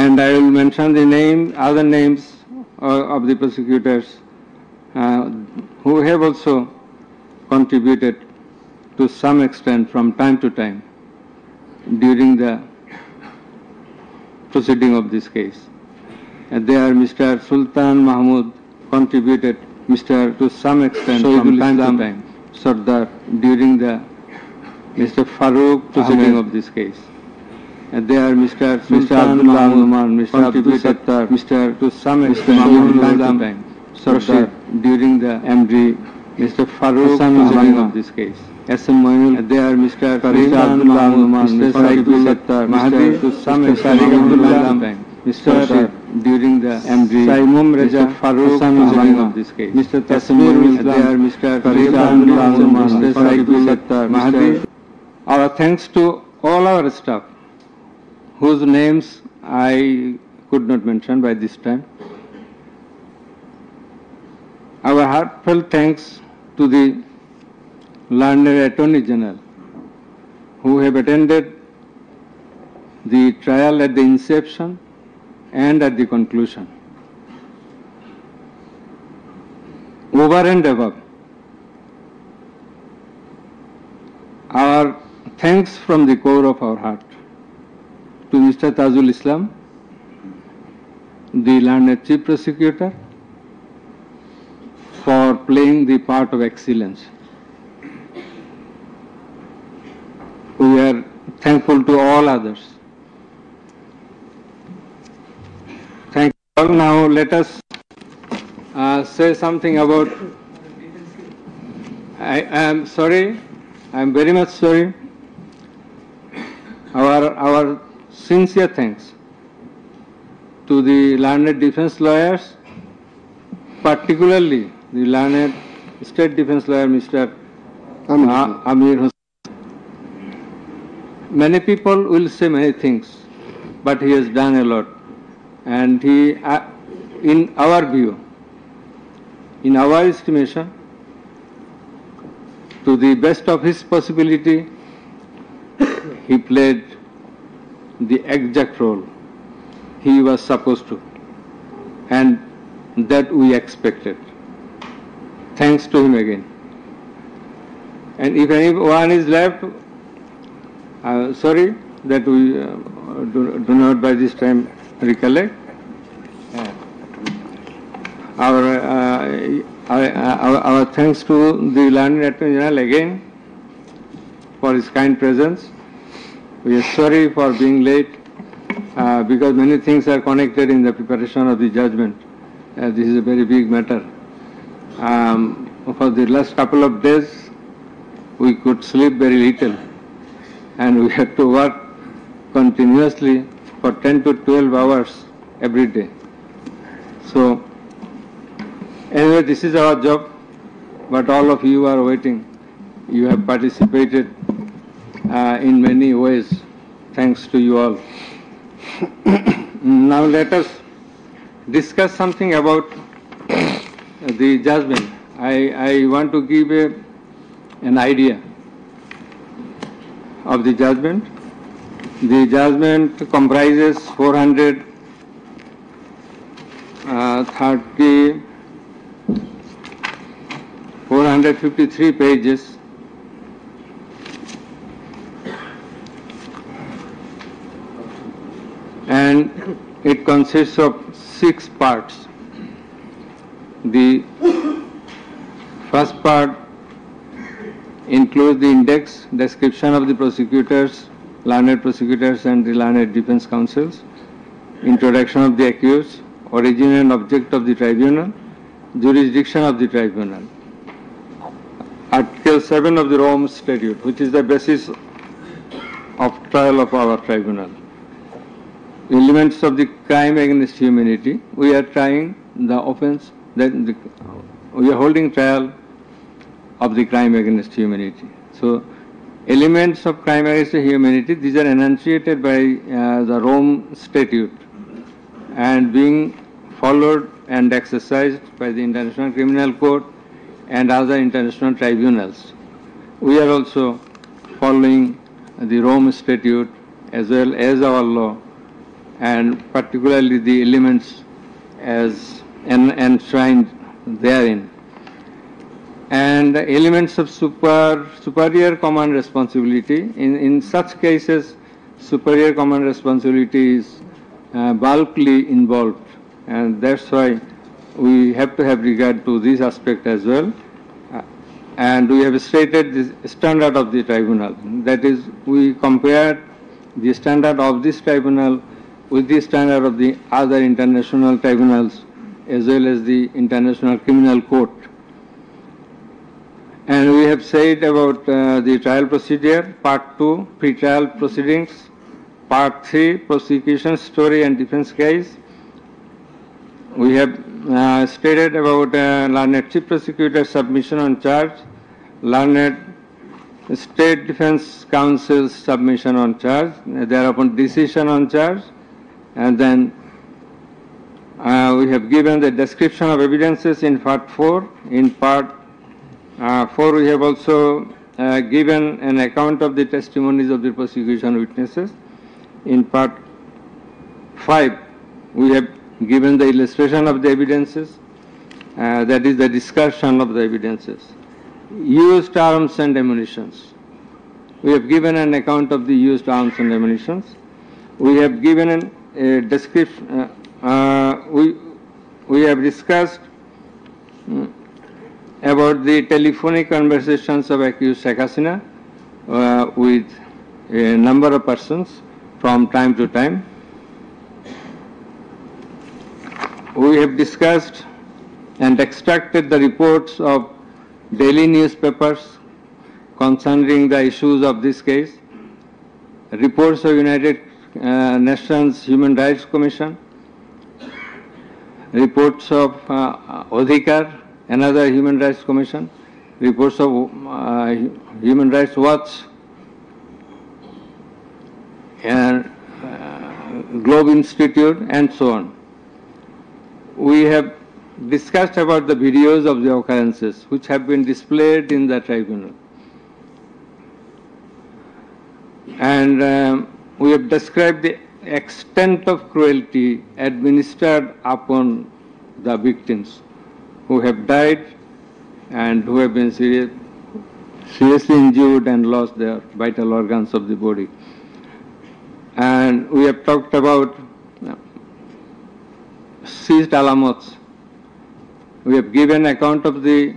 And I will mention the other names of the prosecutors who have also contributed to some extent from time to time during the proceeding of this case. And there Mr. Sultan Mahmud contributed to some extent from time to time, Sardar, during the Mr. Farooq proceeding of this case. And there Mr. Sultan Mahmud, Mr. Abdul Sattar, to some extent from time to time, Sardar, during the MD, Mr. Farooq proceeding of this case. S.M. Moinul, and there Mr. Sultan Mahmud, Mr. Abdul Sattar, to some extent from time to time, Mr. during the MD, Saimum Raja Farooq proceeding of this case. Mr. Tasmir Islam, Mr. Sultan Mahmud, Mr. Abdul Sattar, our thanks to all our staff, whose names I could not mention by this time. Our heartfelt thanks to the learned Attorney General, who have attended the trial at the inception and at the conclusion. Over and above, our thanks from the core of our heart to Mr. Tajul Islam, the learned Chief Prosecutor, for playing the part of excellence. We are thankful to all others. Thank you all. Now let us say something about, I am sorry, I am very much sorry. Our sincere thanks to the learned defense lawyers, particularly the learned State Defense Lawyer Mr. Amir Hussain. Many people will say many things, but he has done a lot. And he, in our view, in our estimation, to the best of his possibility, he played the exact role he was supposed to, and that we expected. Thanks to him again. And if anyone is left, sorry that we do not by this time recollect. Our thanks to the learned Attorney General again for his kind presence. We are sorry for being late because many things are connected in the preparation of the judgment. This is a very big matter. For the last couple of days, we could sleep very little, and we had to work continuously for 10 to 12 hours every day. So, anyway, this is our job, but all of you are waiting. You have participated in many ways. Thanks to you all. Now let us discuss something about the judgment. I want to give an idea of the judgment. The judgment comprises 453 pages, and it consists of 6 parts. The first part includes the index, description of the prosecutors, learned prosecutors and the learned defense counsels, introduction of the accused, origin and object of the tribunal, jurisdiction of the tribunal. Article 7 of the Rome Statute, which is the basis of trial of our tribunal. Elements of the crime against humanity. We are trying the offense, we are holding trial of the crime against humanity. So, elements of crime against humanity, these are enunciated by the Rome Statute and being followed and exercised by the International Criminal Court and other international tribunals. We are also following the Rome Statute as well as our law and particularly the elements as enshrined therein. And the elements of superior command responsibility. In such cases, superior command responsibility is bulkily involved, and that's why we have to have regard to this aspect as well. And we have stated the standard of the tribunal. That is, we compared the standard of this tribunal with the standard of the other international tribunals as well as the International Criminal Court. And we have said about the trial procedure, Part 2, pre-trial proceedings, Part 3, prosecution story and defense case. We have stated about learned chief prosecutor's submission on charge, learned state defense counsel's submission on charge, thereupon decision on charge, and then we have given the description of evidences in Part 4. In Part 4, we have also given an account of the testimonies of the prosecution witnesses. In Part 5, we have given the illustration of the evidences, that is the discussion of the evidences. Used arms and ammunitions. We have given an account of the used arms and ammunitions. We have given a description, we have discussed about the telephonic conversations of accused Sheikh Hasina with a number of persons from time to time. We have discussed and extracted the reports of daily newspapers concerning the issues of this case, reports of United Nations Human Rights Commission, reports of Odhikar, another Human Rights Commission, reports of Human Rights Watch, and Globe Institute, and so on. We have discussed about the videos of the occurrences which have been displayed in the tribunal. And we have described the extent of cruelty administered upon the victims who have died and who have been seriously injured and lost their vital organs of the body. And we have talked about seized alamots. We have given account of the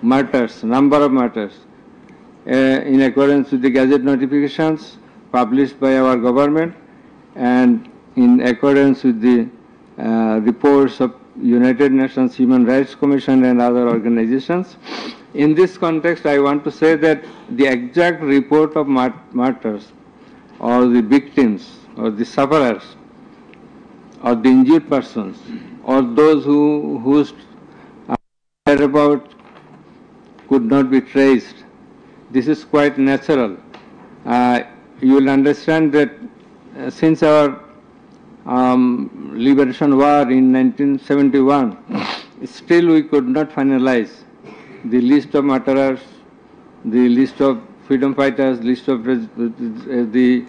murders, number of murders, in accordance with the Gazette notifications published by our government and in accordance with the reports of United Nations Human Rights Commission and other organizations. In this context, I want to say that the exact report of martyrs or the victims or the sufferers or the injured persons or those whose whereabouts could not be traced, this is quite natural. You will understand that since our liberation war in 1971, still we could not finalize the list of martyrs, the list of freedom fighters, list of the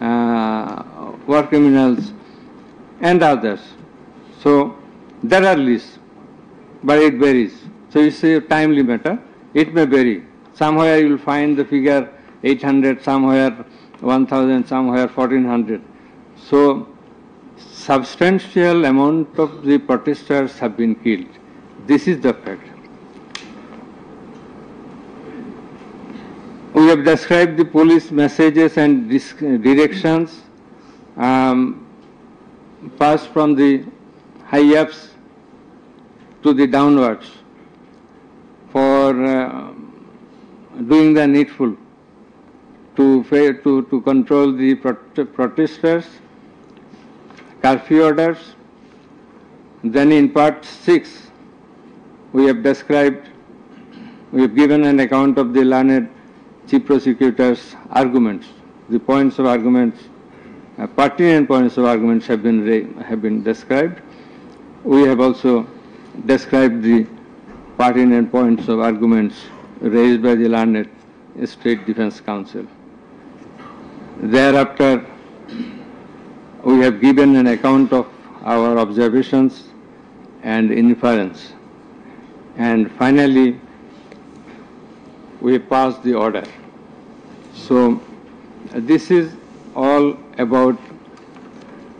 war criminals and others. So there are lists, but it varies. So it's a timely matter. It may vary. Somewhere you will find the figure 800, somewhere 1000, somewhere 1400. So substantial amount of the protesters have been killed. This is the fact. We have described the police messages and directions passed from the high-ups to the downwards for doing the needful to control the protesters, curfew orders. Then in Part 6, we have described, we have given an account of the learned chief prosecutor's arguments. The points of arguments, pertinent points of arguments have been described. We have also described the pertinent points of arguments raised by the learned State Defense Council. Thereafter, we have given an account of our observations and inference. And finally, we passed the order. So this is all about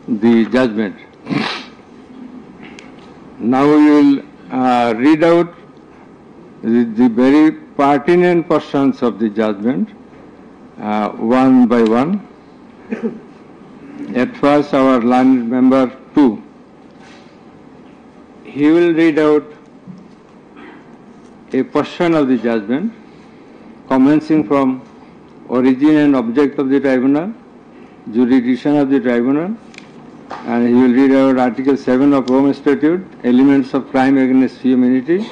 the judgment. Now we will read out the very pertinent portions of the judgment one by one. At first, our learned member 2, he will read out a portion of the judgment commencing from origin and object of the tribunal, jurisdiction of the tribunal, and he will read out Article 7 of Rome Statute, elements of crime against humanity,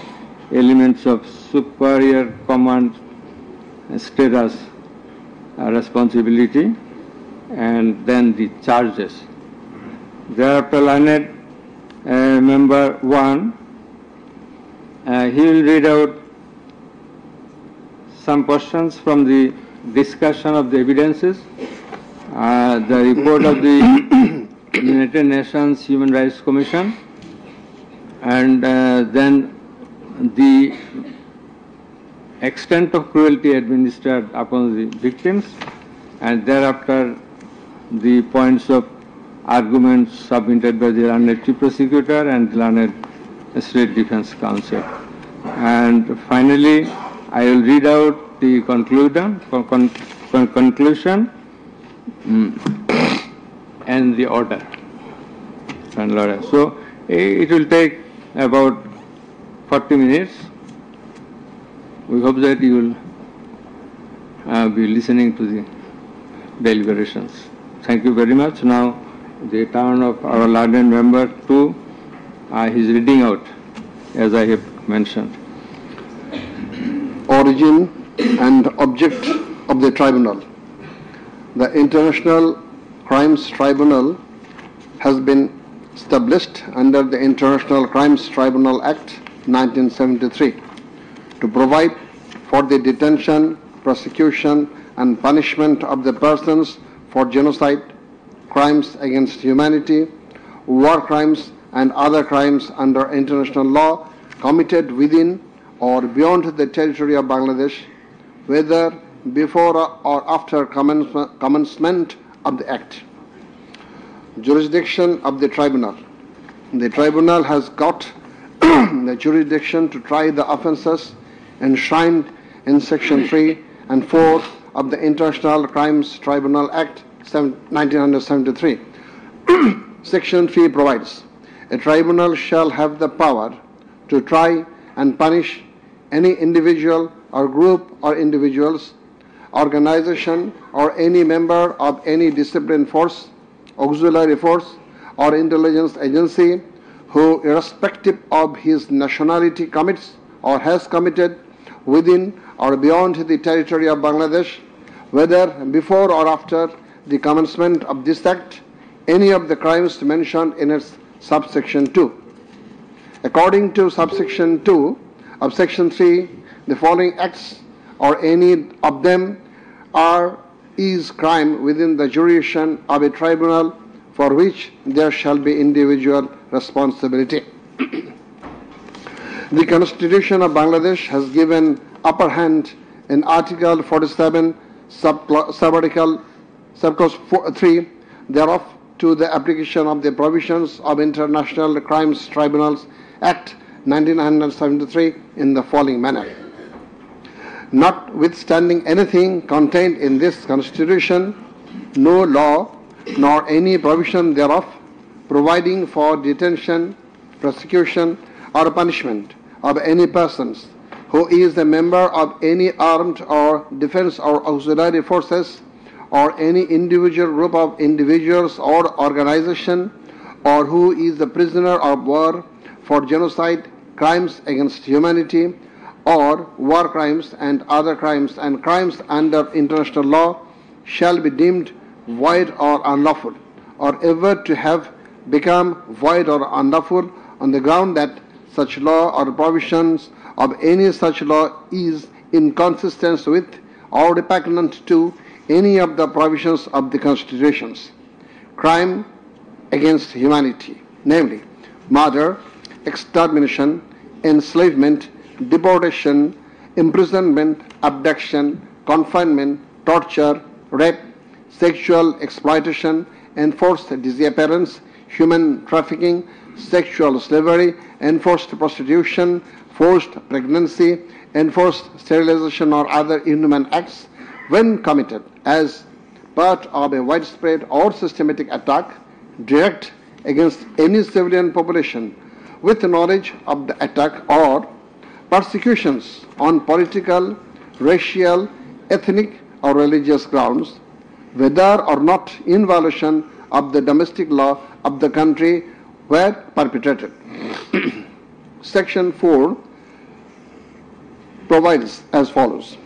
elements of superior command status, responsibility, and then the charges. Thereafter, learned member 1, he will read out some portions from the discussion of the evidences, the report of the United Nations Human Rights Commission, and then the extent of cruelty administered upon the victims, and thereafter the points of arguments submitted by the learned chief prosecutor and learned state defense counsel. And finally, I will read out the conclusion and the order. So it will take about 40 minutes. We hope that you will be listening to the deliberations. Thank you very much. Now the turn of our learned member 2, he is reading out as I have mentioned. Origin and object of the tribunal. The International Crimes Tribunal has been established under the International Crimes Tribunal Act 1973 to provide for the detention, prosecution and punishment of the persons for genocide, crimes against humanity, war crimes and other crimes under international law committed within or beyond the territory of Bangladesh, whether before or after commencement of the Act. Jurisdiction of the Tribunal. The Tribunal has got the jurisdiction to try the offences enshrined in Section 3 and 4 of the International Crimes Tribunal Act 1973. Section 3 provides, a tribunal shall have the power to try and punish any individual or group or individuals, organization or any member of any discipline force, auxiliary force or intelligence agency who, irrespective of his nationality, commits or has committed within or beyond the territory of Bangladesh, whether before or after the commencement of this Act, any of the crimes mentioned in its subsection 2. According to subsection 2 of Section 3, the following acts or any of them is crime within the jurisdiction of a tribunal for which there shall be individual responsibility. The Constitution of Bangladesh has given upper hand in Article 47, subarticle 3 thereof to the application of the provisions of International Crimes Tribunals Act 1973 in the following manner. Notwithstanding anything contained in this Constitution, no law nor any provision thereof providing for detention, prosecution or punishment of any persons who is a member of any armed or defense or auxiliary forces or any individual group of individuals or organization, or who is a prisoner of war for genocide, crimes against humanity, or war crimes and other crimes and crimes under international law shall be deemed void or unlawful, or ever to have become void or unlawful on the ground that such law or provisions of any such law is inconsistent with or repugnant to any of the provisions of the constitutions. Crime against humanity, namely murder, extermination, enslavement, deportation, imprisonment, abduction, confinement, torture, rape, sexual exploitation, enforced disappearance, human trafficking, sexual slavery, enforced prostitution, forced pregnancy, enforced sterilization or other inhuman acts when committed as part of a widespread or systematic attack direct against any civilian population with knowledge of the attack, or persecutions on political, racial, ethnic or religious grounds, whether or not in violation of the domestic law of the country were perpetrated. Section 4 provides as follows: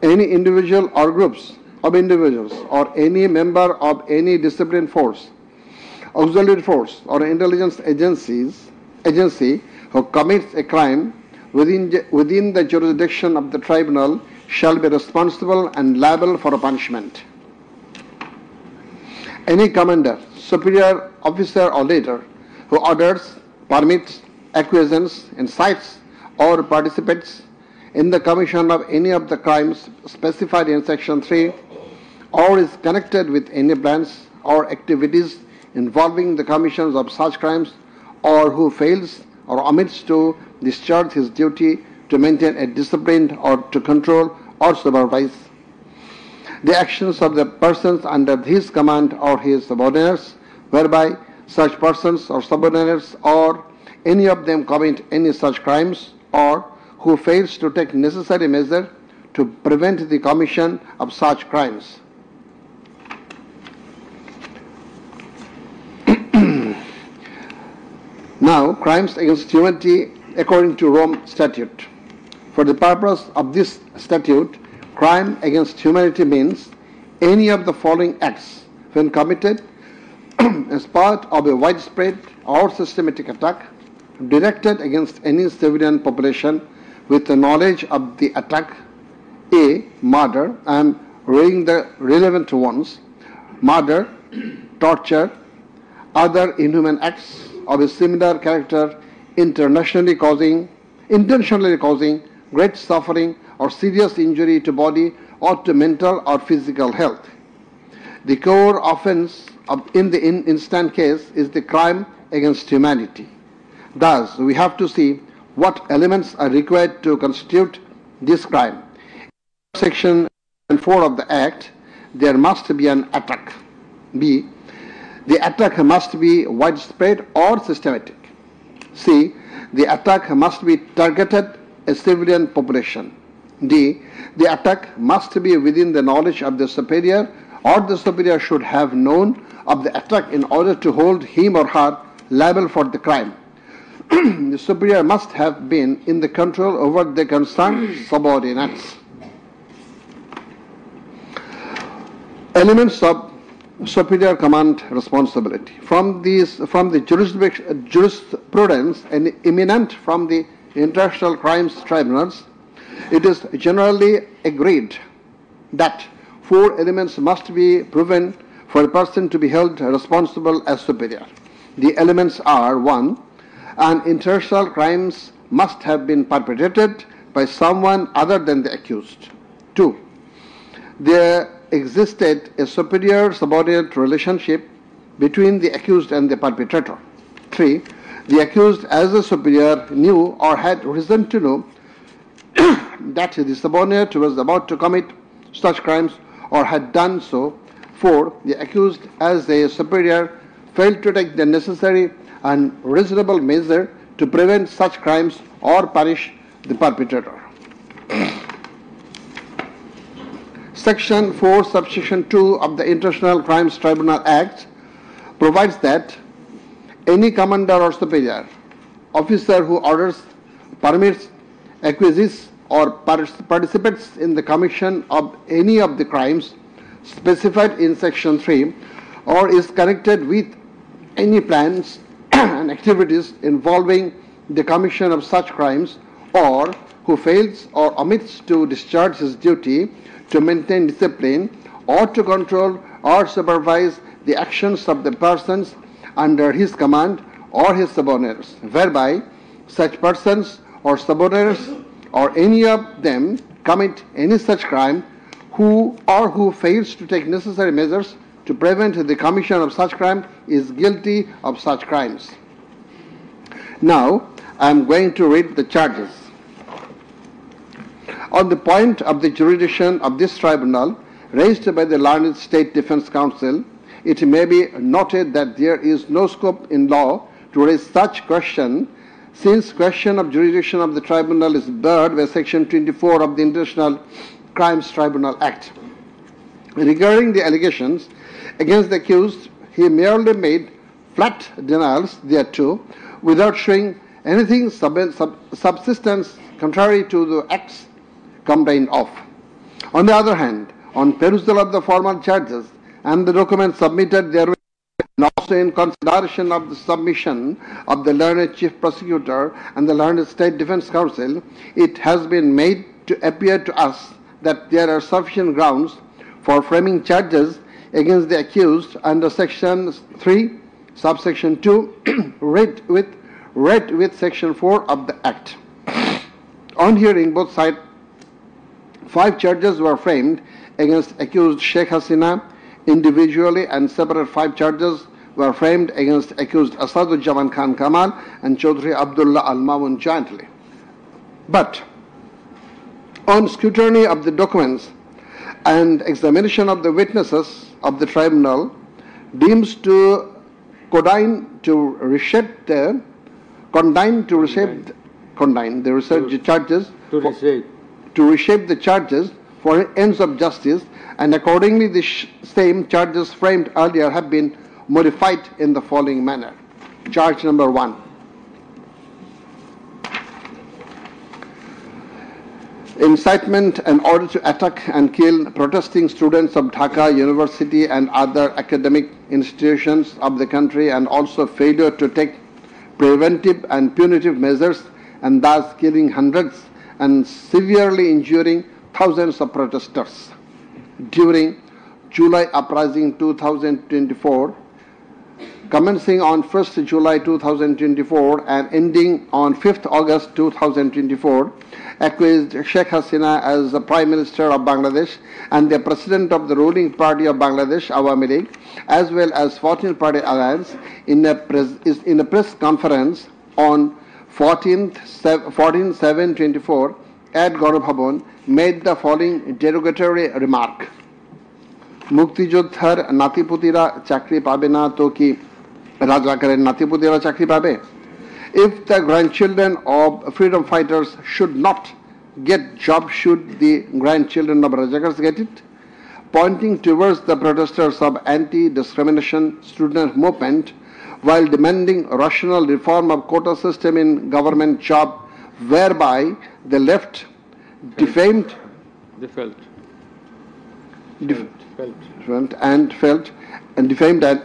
any individual or groups of individuals or any member of any disciplined force, auxiliary force or intelligence agency who commits a crime within the jurisdiction of the tribunal shall be responsible and liable for a punishment. Any commander, superior officer or leader who orders, permits, acquiesces, incites or participates in the commission of any of the crimes specified in Section 3 or is connected with any plans or activities involving the commission of such crimes, or who fails or omits to discharge his duty to maintain a discipline or to control or supervise the actions of the persons under his command or his subordinates, whereby such persons or subordinates or any of them commit any such crimes, or who fails to take necessary measure to prevent the commission of such crimes. Now, crimes against humanity according to Rome Statute. For the purpose of this statute, crime against humanity means any of the following acts when committed as part of a widespread or systematic attack directed against any civilian population with the knowledge of the attack: A. Murder. I am reading the relevant ones: murder, torture, other inhuman acts of a similar character intentionally causing great suffering or serious injury to body or to mental or physical health. The core offense in the instant case is the crime against humanity. Thus, we have to see what elements are required to constitute this crime. In Section 4 of the Act, there must be an attack. B. The attack must be widespread or systematic. C. The attack must be targeted a civilian population. D. The attack must be within the knowledge of the superior, or the superior should have known of the attack in order to hold him or her liable for the crime. The superior must have been in the control over the concerned subordinates. Elements of superior command responsibility. From the jurisprudence and eminent from the international crimes tribunals, it is generally agreed that 4 elements must be proven for a person to be held responsible as superior. The elements are: 1. An international crimes must have been perpetrated by someone other than the accused. 2. There existed a superior-subordinate relationship between the accused and the perpetrator. 3. The accused as a superior knew or had reason to know that the subordinate was about to commit such crimes or had done so. 4. The accused as a superior failed to take the necessary and reasonable measure to prevent such crimes or punish the perpetrator. Section 4, subsection 2 of the International Crimes Tribunal Act provides that any commander or superior officer who orders, permits, acquiesces, or participates in the commission of any of the crimes specified in Section 3, or is connected with any plans and activities involving the commission of such crimes, or who fails or omits to discharge his duty to maintain discipline or to control or supervise the actions of the persons under his command or his subordinates, whereby such persons or subordinates or any of them commit any such crime who fails to take necessary measures to prevent the commission of such crime is guilty of such crimes. Now, I am going to read the charges. On the point of the jurisdiction of this tribunal raised by the learned State Defense Council, it may be noted that there is no scope in law to raise such question, since question of jurisdiction of the tribunal is barred by Section 24 of the International Crimes Tribunal Act. Regarding the allegations against the accused, he merely made flat denials thereto without showing anything subsistence contrary to the acts complained of. On the other hand, on perusal of the formal charges and the documents submitted therewith, and also in consideration of the submission of the learned Chief Prosecutor and the learned State Defense Council, it has been made to appear to us that there are sufficient grounds for framing charges against the accused under Section 3, subsection 2, read with Section 4 of the Act. On hearing both sides, 5 charges were framed against accused Sheikh Hasina individually, and separate 5 charges were framed against accused Asaduzzaman Khan Kamal and Chaudhry Abdullah Al-Mamun jointly. But on scrutiny of the documents and examination of the witnesses of the tribunal deems to condign to reshape the charges for ends of justice, and accordingly the same charges framed earlier have been modified in the following manner. Charge number 1. Incitement in order to attack and kill protesting students of Dhaka University and other academic institutions of the country, and also failure to take preventive and punitive measures, and thus killing hundreds and severely injuring thousands of protesters during July Uprising 2024, commencing on 1st July 2024 and ending on 5th August 2024, accused Sheikh Hasina as the Prime Minister of Bangladesh and the President of the ruling party of Bangladesh, Awami League, as well as 14th Party Alliance, in a press conference on 14/7/24 at Gaurav Bhavan, made the following derogatory remark. Muktijoddhar natiputira chakri pabe na to ki Rajakarer natiputira chakri pabe? If the grandchildren of freedom fighters should not get jobs, should the grandchildren of Rajakars get it? Pointing towards the protesters of anti-discrimination student movement while demanding rational reform of quota system in government job, whereby the left defamed and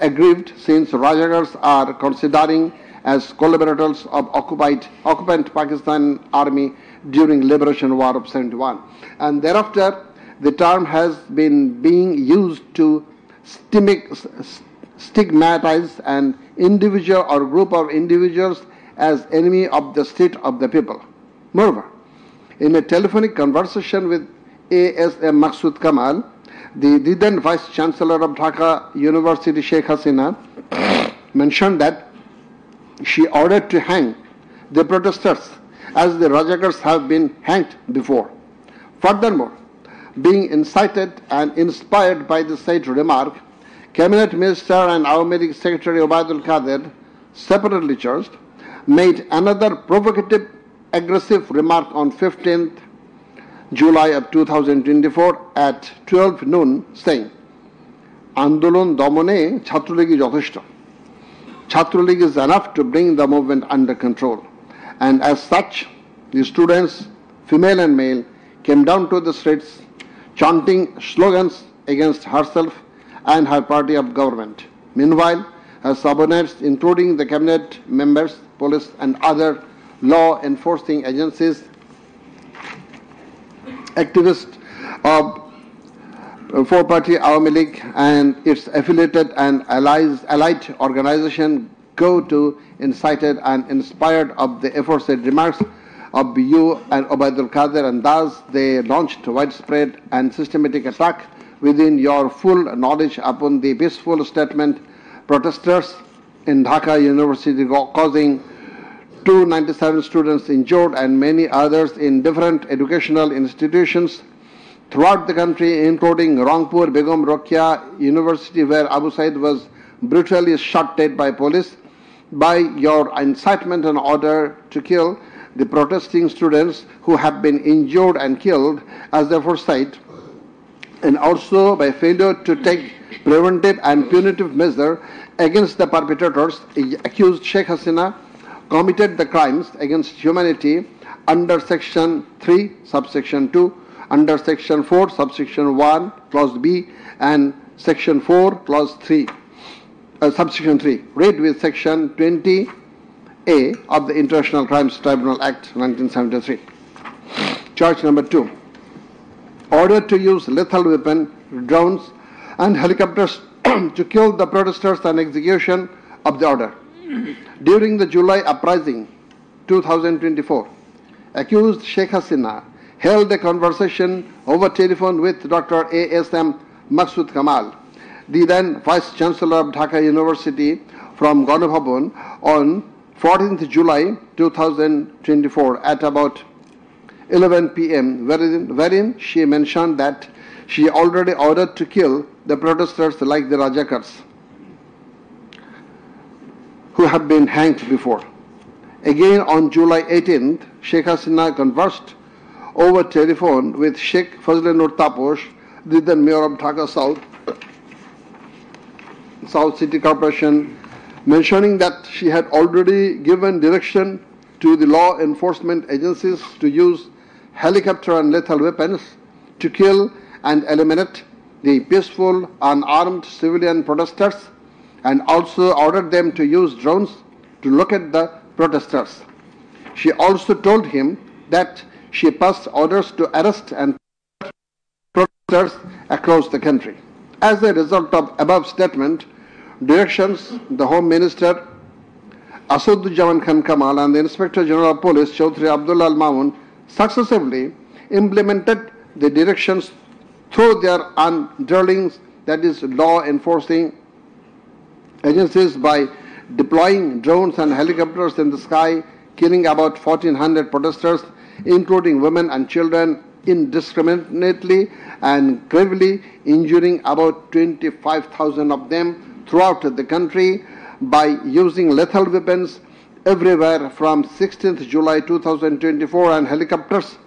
aggrieved, since Rajakars are considering as collaborators of occupant Pakistan army during liberation war of 71. And thereafter, the term has been being used to stigmatize an individual or group of individuals as enemy of the state of the people. Moreover, in a telephonic conversation with ASM Maksud Kamal, the then Vice Chancellor of Dhaka University, Sheikh Hasina, mentioned that she ordered to hang the protesters as the Rajakars have been hanged before. Furthermore, being incited and inspired by the said remark, Cabinet Minister and Awami League Secretary Obaidul Qadir, separately charged, made another provocative, aggressive remark on 15th July of 2024 at 12 noon, saying, Andolon Domone Chhatroligi Jotheshto. Chhatroligi is enough to bring the movement under control. And as such, the students, female and male, came down to the streets chanting slogans against herself and her party of government. Meanwhile, her subordinates, including the cabinet members, police and other law enforcing agencies, activists of four-party Awami League and its affiliated and allied organization go to incited and inspired of the aforesaid remarks of you and Ubaidul Qadir, and thus they launched widespread and systematic attack within your full knowledge upon the peaceful statement protesters in Dhaka University, causing 297 students injured and many others in different educational institutions throughout the country, including Rangpur Begum Rokeya University, where Abu Said was brutally shot dead by police. By your incitement and order to kill the protesting students who have been injured and killed as the aforesaid, and also by failure to take preventive and punitive measure against the perpetrators, accused Sheikh Hasina committed the crimes against humanity under Section 3, subsection 2, under Section 4, subsection 1, clause B, and Section 4, clause 3, subsection 3, read with Section 20A of the International Crimes Tribunal Act 1973. Charge number 2. Order to use lethal weapon, drones, and helicopters to kill the protesters and execution of the order. During the July uprising 2024, accused Sheikh Hasina held a conversation over telephone with Dr. A.S.M. Maksud Kamal, the then Vice Chancellor of Dhaka University, from Ganabhavan on 14th July 2024 at about 11 p.m., wherein she mentioned that she already ordered to kill the protesters like the Rajakars who have been hanged before. Again on July 18th, Sheikh Hasina conversed over telephone with Sheikh Fazle Nur Taposh, the then Mayor of Dhaka South City Corporation, mentioning that she had already given direction to the law enforcement agencies to use helicopter and lethal weapons to kill and eliminate the peaceful, unarmed civilian protesters, and also ordered them to use drones to locate the protesters. She also told him that she passed orders to arrest and protesters across the country. As a result of above statement, directions, the Home Minister Asaduzzaman Khan Kamal and the Inspector General of Police Chaudhry Abdullah Al Mamun successively implemented the directions through their underlings, that is law enforcing agencies, by deploying drones and helicopters in the sky, killing about 1,400 protesters, including women and children, indiscriminately and gravely injuring about 25,000 of them throughout the country by using lethal weapons everywhere from 16th July 2024 and helicopters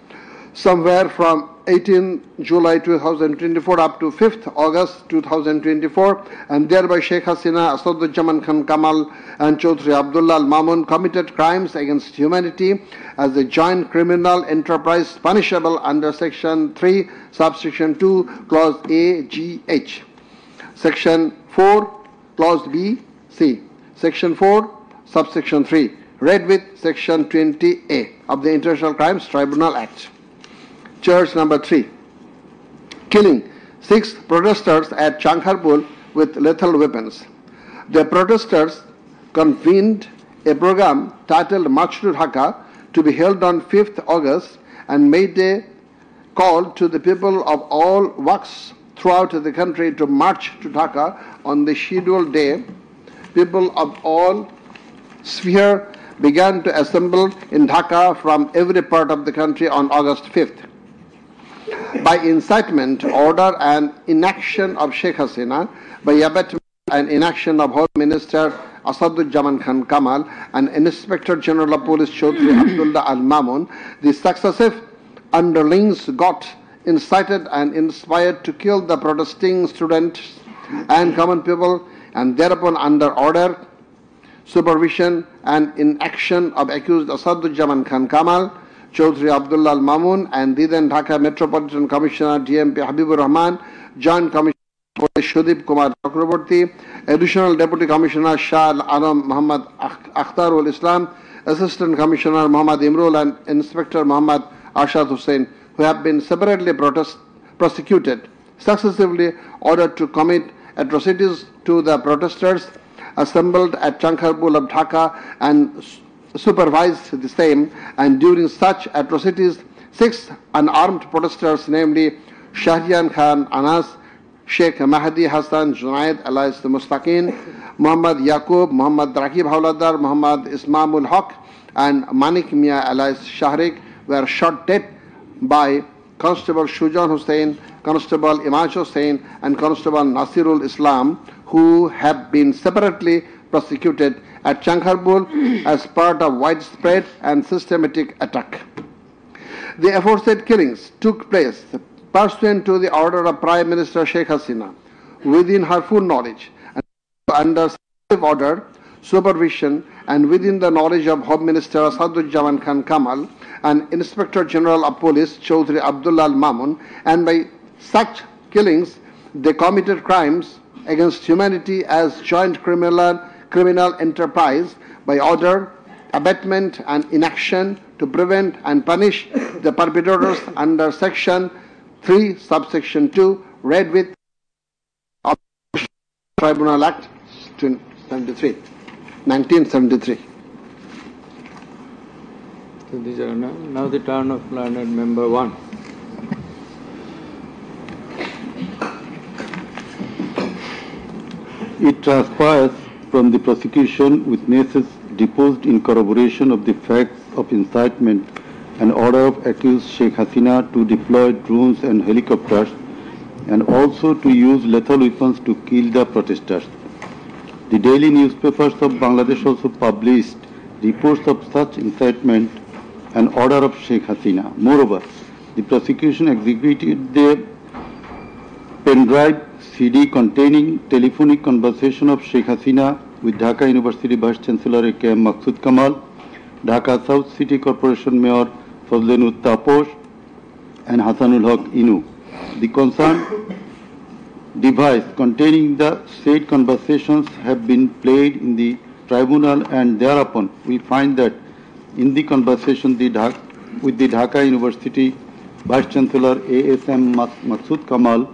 somewhere from 18 July 2024 up to 5th August 2024, and thereby Sheikh Hasina, Asaduzzaman Khan Kamal and Chaudhry Abdullah Al Mamun committed crimes against humanity as a joint criminal enterprise punishable under Section 3, subsection 2, clause A, G, H, Section 4, clause B, C, Section 4, subsection 3, read with Section 20A of the International Crimes Tribunal Act. Charge number 3. Killing 6 protesters at Chankharpur with lethal weapons. The protesters convened a program titled March to Dhaka to be held on 5th August and made a call to the people of all walks throughout the country to march to Dhaka on the scheduled day. People of all spheres began to assemble in Dhaka from every part of the country on August 5th. By incitement, order and inaction of Sheikh Hasina, by abatement and inaction of Home Minister Asaduzzaman Khan Kamal and Inspector General of Police Chaudhry Abdullah Al Mamun, the successive underlings got incited and inspired to kill the protesting students and common people, and thereupon under order, supervision and inaction of accused Asaduzzaman Khan Kamal, Chaudhry Abdullah Al Mamun and the then Dhaka Metropolitan Commissioner DMP Habibur Rahman, Joint Commissioner Police Shudip Kumar Chakraborty, Additional Deputy Commissioner Shah Alam Muhammad Akhtarul Islam, Assistant Commissioner Muhammad Imrul and Inspector Muhammad Arshad Hussain, who have been separately prosecuted successively ordered to commit atrocities to the protesters assembled at Chankharpur of Dhaka and supervised the same, and during such atrocities 6 unarmed protesters, namely Shahriyan Khan Anas, Sheikh Mahdi Hassan Junaid alias Mustaqin, Muhammad Yaqub, Muhammad Rakib Hawladar, Muhammad Ismamul Haq and Manik Mia alias Shahrik were shot dead by Constable Shujan Hussain, Constable Imaj Hussain and Constable Nasirul Islam, who have been separately prosecuted at Chankharpur as part of widespread and systematic attack. The aforesaid killings took place pursuant to the order of Prime Minister Sheikh Hasina, within her full knowledge and under order, supervision and within the knowledge of Home Minister Asaduzzaman Khan Kamal and Inspector General of Police Chaudhry Abdullah Al Mamun, and by such killings they committed crimes against humanity as joint criminal enterprise by order, abatement and inaction to prevent and punish the perpetrators under Section 3, subsection 2, read with Tribunal Act 1973. So these are now the turn of learned member 1. It transpires from the prosecution witnesses deposed in corroboration of the facts of incitement and order of accused Sheikh Hasina to deploy drones and helicopters and also to use lethal weapons to kill the protesters. The daily newspapers of Bangladesh also published reports of such incitement and order of Sheikh Hasina. Moreover, the prosecution exhibited the pendrive CD containing telephonic conversation of Sheikh Hasina with Dhaka University Vice Chancellor A.K.M. Maqsood Kamal, Dhaka South City Corporation Mayor Fazlenut Taposh and Hassanul Haq Inu. The concerned device containing the said conversations have been played in the tribunal, and thereupon we find that in the conversation with the Dhaka University Vice Chancellor A.S.M. Maqsood Kamal,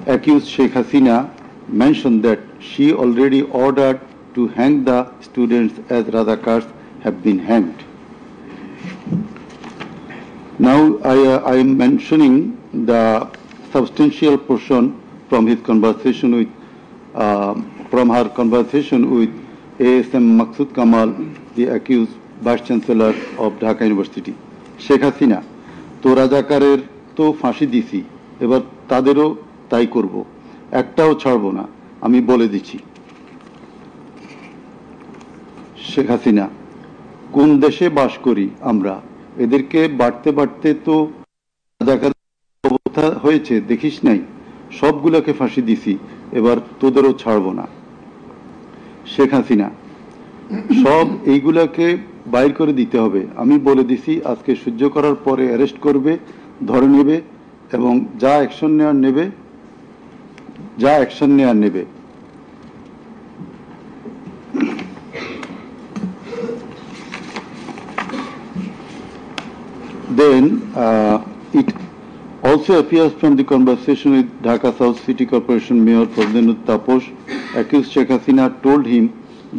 accused Sheikh Hasina mentioned that she already ordered to hang the students as Razakars have been hanged. Now I am mentioning the substantial portion from his conversation with from her conversation with A.S.M. Maqsood Kamal, the accused Vice Chancellor of Dhaka University. Sheikh Hasina, to Razakarer to ফাঁসি দিছি, এবার তাদেরও তাই করব, একটাও ছাড়বো না, আমি বলে দিচ্ছি। শেখ হাসিনা, কোন দেশে বাস করি আমরা? এদেরকে বাড়তে বাড়তে তো রাজাকার অবস্থা হয়েছে, দেখিস নাই? সবগুলোকে ফাঁসি দিছি, এবার তোদেরও ছাড়বো না। শেখ হাসিনা, সব এইগুলাকে বাইর করে দিতে হবে, আমি বলে দিছি, আজকে সহ্য করার পরে অ্যারেস্ট করবে, ধরে নেবে এবং যা অ্যাকশন নেওয়ার নেবে। Then it also appears from the conversation with Dhaka South City Corporation Mayor Fazlenut Taposh, accused Sheikh Hasina told him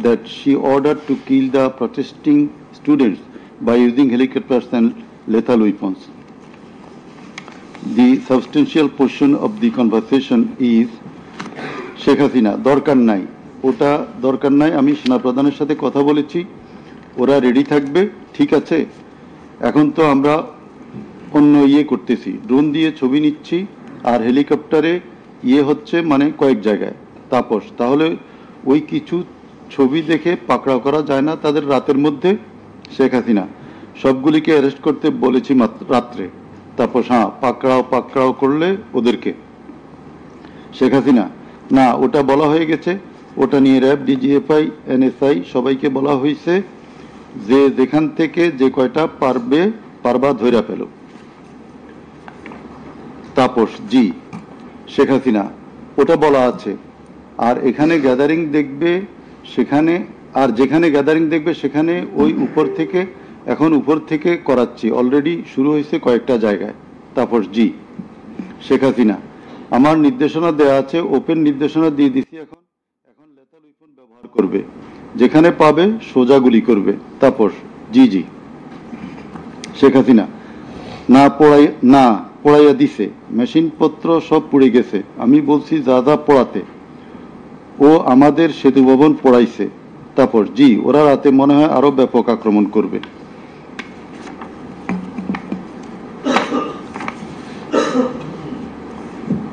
that she ordered to kill the protesting students by using helicopters and lethal weapons. The substantial portion of the conversation is Sheikh Hasina, দরকার নাই, ওটা দরকার নাই, আমি সেনাপ্রধানের সাথে কথা বলেছি, ওরা রেডি থাকবে, ঠিক আছে। এখন তো আমরা অন্য করতেছি, ড্রোন দিয়ে ছবি নিচ্ছি আর হেলিকপ্টারে হচ্ছে মানে কয়েক জায়গায়। তাপস, তাহলে ওই কিছু ছবি দেখে পাকড়াও করা যায় না তাদের রাতের মধ্যে? শেখ হাসিনা, সবগুলিকে অ্যারেস্ট করতে বলেছি রাত্রে। তাপস, হ্যাঁ, পাকড়াও করলে ওদেরকে। শেখ হাসিনা, না, ওটা বলা হয়ে গেছে, ওটা নিয়ে র্যাব, ডিজিএফআই, এনএসআই সবাইকে বলা হয়েছে যে যেখান থেকে যে কয়টা পারবা ধইরা পেল। তাপস, জি। শেখ হাসিনা, ওটা বলা আছে, আর এখানে গ্যাদারিং দেখবে সেখানে, আর যেখানে গ্যাদারিং দেখবে সেখানে ওই উপর থেকে করাচ্ছি, অলরেডি শুরু হয়েছে কয়েকটা জায়গায়। তাপস, জি। শেখ হাসিনা, আমার নির্দেশনা দেয়া আছে, ওপেন নির্দেশনা দিয়ে দিছি। এখন লেথাল উইপন ব্যবহার করবে, যেখানে পাবে সোজা গুলি করবে। তাপস: জি জি। শেখ হাসিনা: না পড়াইয়া দিছে, মেশিনপত্র সব পুড়ে গেছে। আমি বলছি যা যা পড়াতে, ও আমাদের সেতু ভবন পড়াইছে। তাপস: জি, ওরা রাতে মনে হয় আরো ব্যাপক আক্রমণ করবে।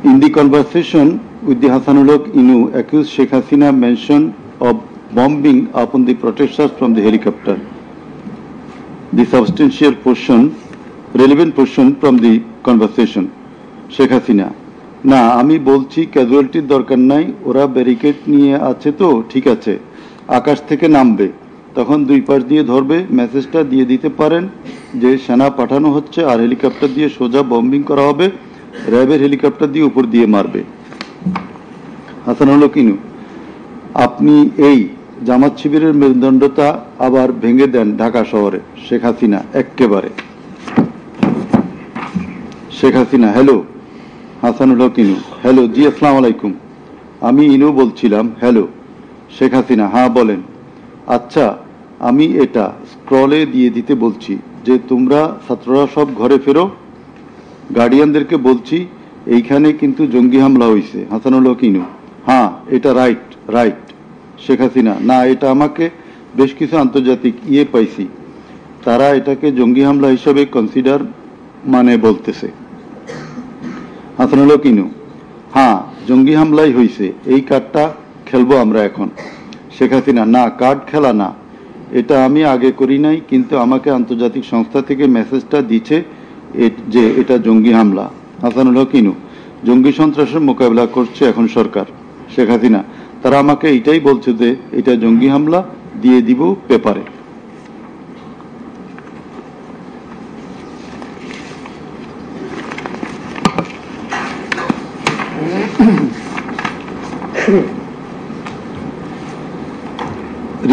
In the conversation with the Hasanullah Inu, accused Sheikh Hasina mentioned of bombing upon the protesters from the helicopter. The substantial portion, relevant portion from the conversation. Sheikh Hasina: না, আমি বলছি ক্যাজুয়ালিটির দরকার নাই, ওরা ব্যারিকেড নিয়ে আছে তো ঠিক আছে, আকাশ থেকে নামবে, তখন দুই পাশ দিয়ে ধরবে। মেসেজটা দিয়ে দিতে পারেন যে সেনা পাঠানো হচ্ছে আর হেলিকপ্টার দিয়ে সোজা বম্বিং করা হবে, র্যাবের হেলিকপ্টার দিয়ে উপর দিয়ে মারবে। হাসানুল্লাহ কিনু: আপনি এই জামাত শিবিরের মেরুদণ্ডতা আবার ভেঙে দেন ঢাকা শহরে। শেখ হাসিনা: এক্কেবারে। শেখ হাসিনা: হ্যালো। হাসানুল্লাহ কিনু: হ্যালো, জি আসসালামু আলাইকুম। আমি ইনু বলছিলাম। হ্যালো। শেখ হাসিনা: হ্যাঁ বলেন। আচ্ছা, আমি এটা স্ক্রলে দিয়ে দিতে বলছি যে তোমরা ছাত্ররা সব ঘরে ফেরো, গার্ডিয়ানদেরকে বলছি এইখানে কিন্তু জঙ্গি হামলা হয়েছে। হাসানুল্লাহ কিনু: হ্যাঁ, এটা রাইট। শেখ হাসিনা: না, এটা আমাকে বেশ কিছু আন্তর্জাতিক পাইছি, তারা এটাকে জঙ্গি হামলা হিসেবে কনসিডার বলতেছে। হাসানুল্লাহ কিনু: হ্যাঁ, জঙ্গি হামলাই হয়েছে, এই কার্ডটা খেলবো আমরা এখন। শেখ হাসিনা: না, কার্ড খেলা না, এটা আমি আগে করি নাই, কিন্তু আমাকে আন্তর্জাতিক সংস্থা থেকে মেসেজটা দিচ্ছে যে এটা জঙ্গি হামলা। হাসানুল্লাহ কিনু: জঙ্গি সন্ত্রাসের মোকাবিলা করছে এখন সরকার। শেখ হাসিনা: তারা আমাকে এটাই বলছে যে এটা জঙ্গি হামলা, দিয়ে দিব পেপারে।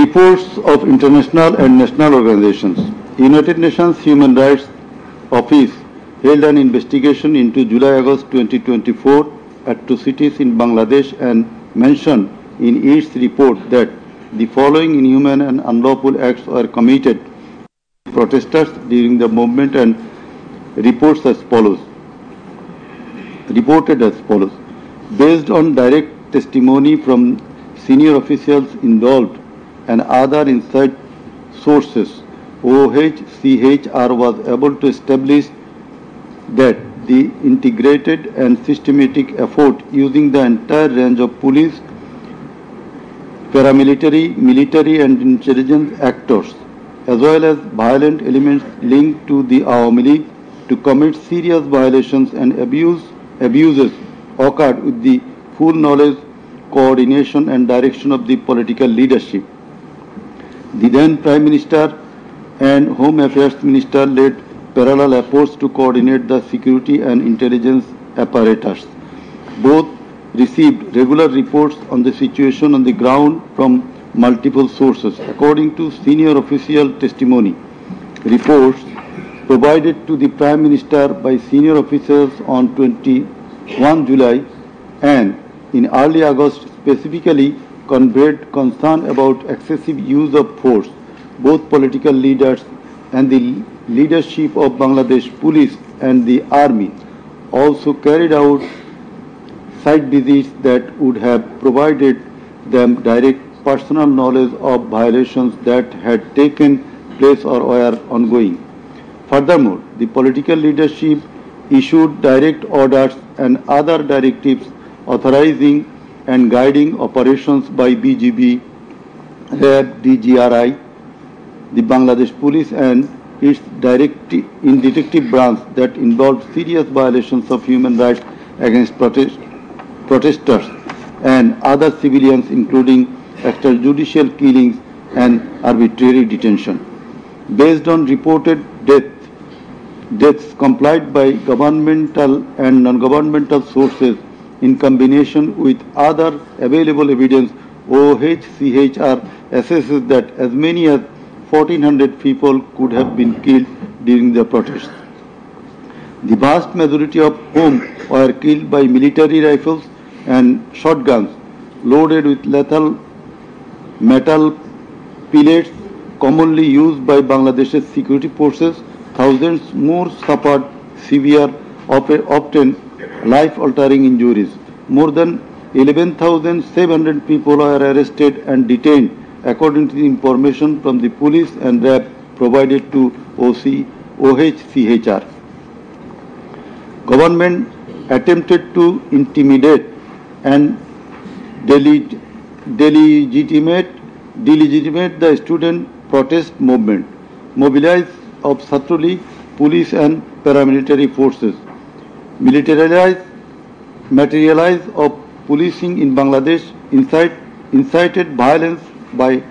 Reports of international and national organizations. United Nations Human Rights Office held an investigation into July-August 2024 atrocities in Bangladesh and mentioned in its report that the following inhuman and unlawful acts were committed by protesters during the movement, and reported as follows. Based on direct testimony from senior officials involved and other inside sources, OHCHR was able to establish that the integrated and systematic effort using the entire range of police, paramilitary, military and intelligence actors, as well as violent elements linked to the Awami League, to commit serious violations and abuses occurred with the full knowledge, coordination and direction of the political leadership. The then Prime Minister and Home Affairs Minister led parallel efforts to coordinate the security and intelligence apparatus. Both received regular reports on the situation on the ground from multiple sources. According to senior official testimony, reports provided to the Prime Minister by senior officers on 21 July and in early August specifically conveyed concern about excessive use of force. Both political leaders and the leadership of Bangladesh Police and the Army also carried out site visits that would have provided them direct personal knowledge of violations that had taken place or were ongoing. Furthermore, the political leadership issued direct orders and other directives authorizing and guiding operations by BGB, RAB, DGRI, the Bangladesh Police and its detective branch that involved serious violations of human rights against protesters and other civilians, including extrajudicial killings and arbitrary detention. Based on reported deaths complied by governmental and non-governmental sources in combination with other available evidence, OHCHR assesses that as many as 1,400 people could have been killed during the protests. The vast majority of whom were killed by military rifles and shotguns loaded with lethal metal pellets commonly used by Bangladesh's security forces. Thousands more suffered severe, often life-altering injuries. More than 11,700 people were arrested and detained, according to the information from the police and RAB provided to OHCHR. Government attempted to intimidate and delegitimate the student protest movement, mobilized of Satruli police and paramilitary forces, materialize of policing in Bangladesh, incited violence by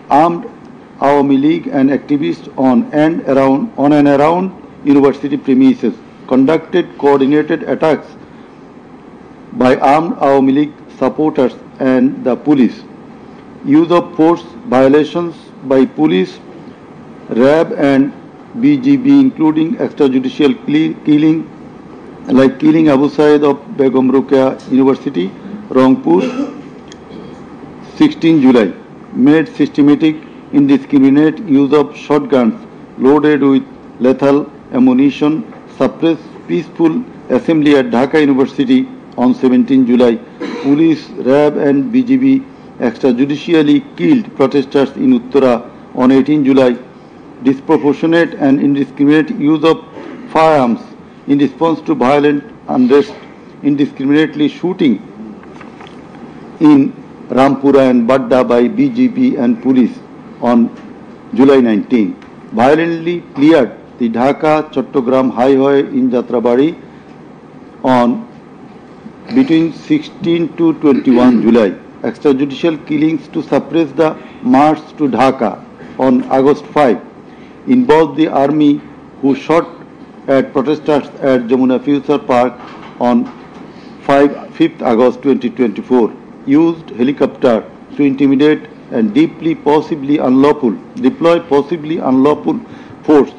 armed Awami League and activists on and around university premises, conducted coordinated attacks by armed Awami League supporters and the police, use of force violations by police, RAB and BGB, including extrajudicial killing, like killing Abu Said of Begum Ruqya University, Rangpur, 16 July, made systematic, indiscriminate use of shotguns loaded with lethal ammunition, suppressed peaceful assembly at Dhaka University on 17 July. Police, RAB and BGB extrajudicially killed protesters in Uttara on 18 July. Disproportionate and indiscriminate use of firearms in response to violent unrest, indiscriminately shooting in Rampura and Badda by BGB and police on July 19. Violently cleared the Dhaka-Chattogram highway in Jatrabari on between 16 to 21 July. Extrajudicial killings to suppress the march to Dhaka on August 5 involved the army, who shot at protesters at Jamuna Future Park on 5th August 2024, used helicopter to intimidate and deploy possibly unlawful force,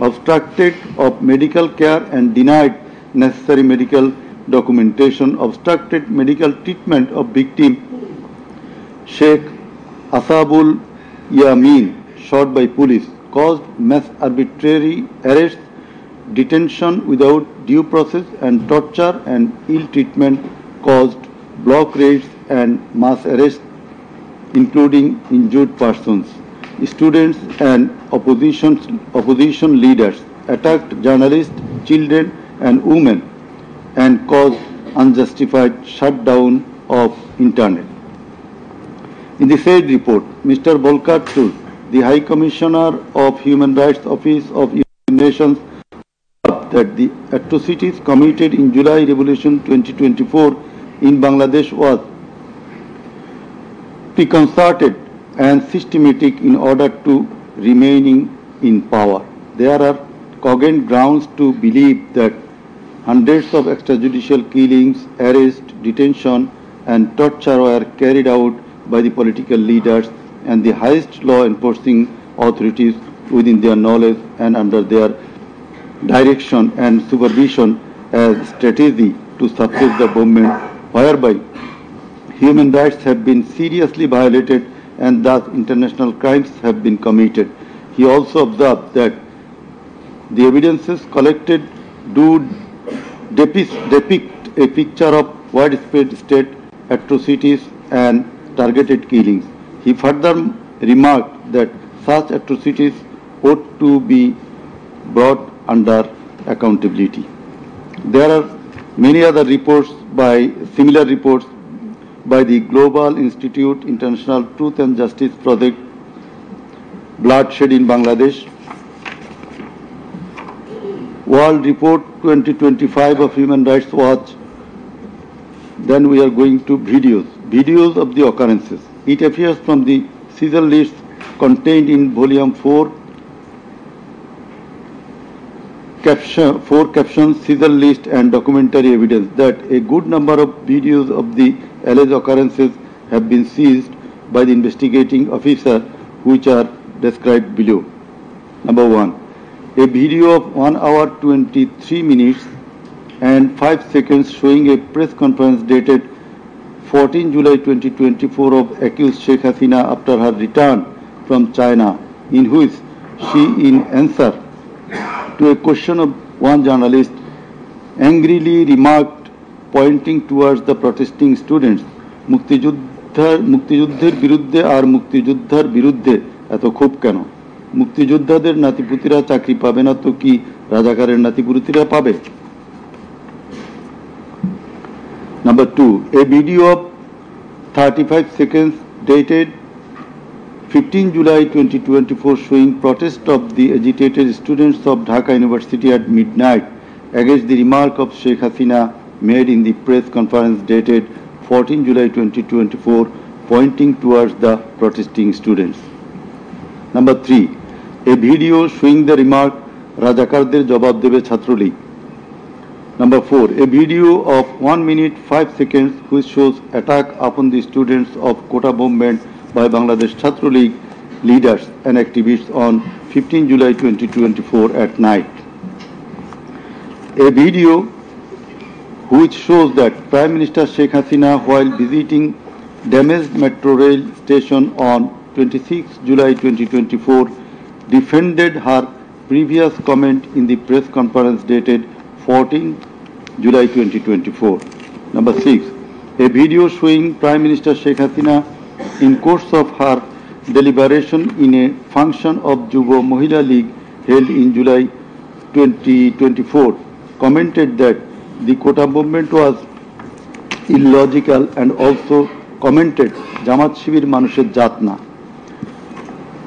obstructed of medical care and denied necessary medical documentation, obstructed medical treatment of victim Sheikh Asabul Yamin, shot by police, caused mass arbitrary arrests, detention without due process and torture and ill treatment, caused block raids and mass arrests, including injured persons. Students and opposition leaders attacked journalists, children and women, and caused unjustified shutdown of internet. In the said report, Mr. Volker Turk, the High Commissioner of Human Rights Office of United Nations, that the atrocities committed in July Revolution 2024 in Bangladesh was preconcerted and systematic in order to remaining in power. There are cogent grounds to believe that hundreds of extrajudicial killings, arrests, detention and torture were carried out by the political leaders and the highest law enforcing authorities within their knowledge and under their direction and supervision as strategy to suppress the movement, whereby human rights have been seriously violated and thus international crimes have been committed. He also observed that the evidences collected do depict a picture of widespread state atrocities and targeted killings. He further remarked that such atrocities ought to be brought under accountability. There are many other similar reports by the Global Institute International Truth and Justice Project, Bloodshed in Bangladesh, World Report 2025 of Human Rights Watch. Then we are going to videos of the occurrences. It appears from the Caesar list contained in Volume 4, captions, Caesar list and documentary evidence, that a good number of videos of the alleged occurrences have been seized by the investigating officer, which are described below. Number 1. A video of 1 hour 23 minutes and 5 seconds showing a press conference dated 14 July 2024 of accused Sheikh Hasina after her return from China, in which she, in answer to a question of one journalist, angrily remarked, pointing towards the protesting students, মুক্তিযুদ্ধের বিরুদ্ধে আর মুক্তিযোদ্ধার বিরুদ্ধে এত ক্ষোভ কেন? মুক্তিযোদ্ধাদের নাতিপুতিরা চাকরি পাবে না তো কি রাজাকারের নাতিপুতিরা পাবে? Number 2, a video of 35 seconds dated 15 July 2024 showing protest of the agitated students of Dhaka University at midnight against the remark of Sheikh Hasina made in the press conference dated 14 July 2024 pointing towards the protesting students. Number 3, a video showing the remark Rajakarder jawab debe Chhatrolig. Number 4, a video of 1 minute 5 seconds which shows attack upon the students of Kota movement by Bangladesh Chhatrolig leaders and activists on 15 July 2024 at night. A video which shows that Prime Minister Sheikh Hasina, while visiting damaged metro rail station on 26 July 2024, defended her previous comment in the press conference dated 14 July 2024. Number 6, a video showing Prime Minister Sheikh Hasina in course of her deliberation in a function of Jubo Mohila League held in July 2024 commented that the Kota movement was illogical and also commented Jamaat Shibir Manusher Jatna.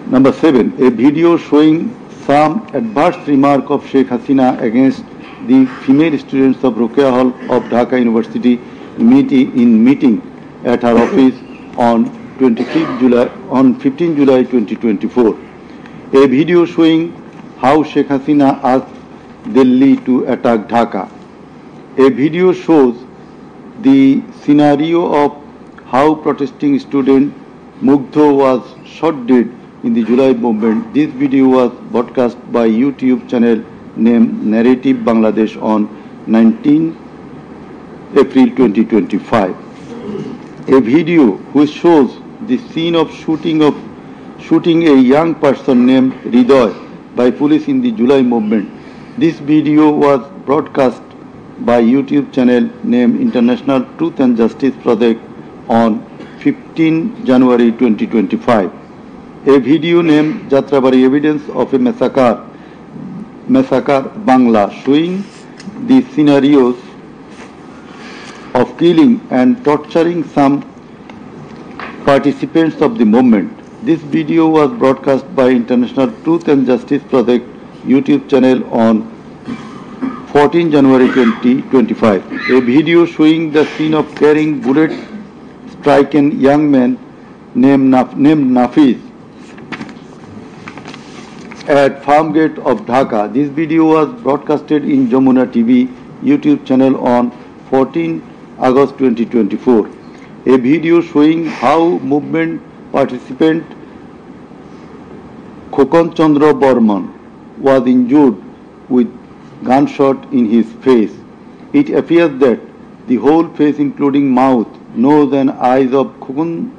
Number 7, a video showing some adverse remark of Sheikh Hasina against the female students of Ruqya Hall of Dhaka University meeting at her office on 15 July 2024. A video showing how Sheikh Hasina asked Delhi to attack Dhaka. A video shows the scenario of how protesting student Mugdho was shot dead in the July movement. This video was broadcast by YouTube channel named Narrative Bangladesh on 19 April 2025. A video which shows the scene of shooting a young person named Ridoy by police in the July movement. This video was broadcast by YouTube channel named International Truth and Justice Project on 15 January 2025. A video named Jatrabari Evidence of a Massacre Bangla showing the scenarios of killing and torturing some participants of the movement. This video was broadcast by International Truth and Justice Project YouTube channel on 14 January 2025. A video showing the scene of carrying bullets striking young man named Nafiz at Farm Gate of Dhaka. This video was broadcasted in Jamuna TV YouTube channel on 14 August 2024. A video showing how movement participant Khokon Chandra Burman was injured with gunshot in his face. It appears that the whole face including mouth, nose and eyes of Khokon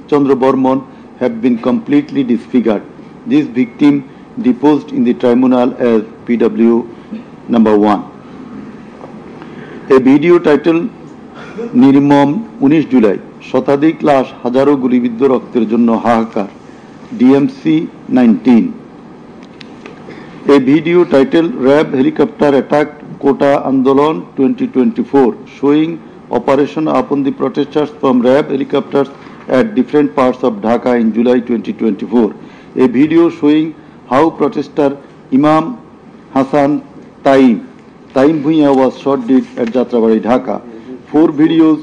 Chandra Burman have been completely disfigured. This victim deposed in the tribunal as PW number 1. A video titled নির্মম 19 জুলাই শতাধিক লাশ হাজারো গুলিবিদ্ধ রক্তের জন্য হাহাকার DMC 19. A video titled RAB helicopter attacked Kota Andolan 2024 showing operation upon the protesters from RAB helicopters at different parts of Dhaka in July 2024. A video showing how protester Imam Hassan Taim Bhuiya was shot dead at Jatrabari, Dhaka. 4 videos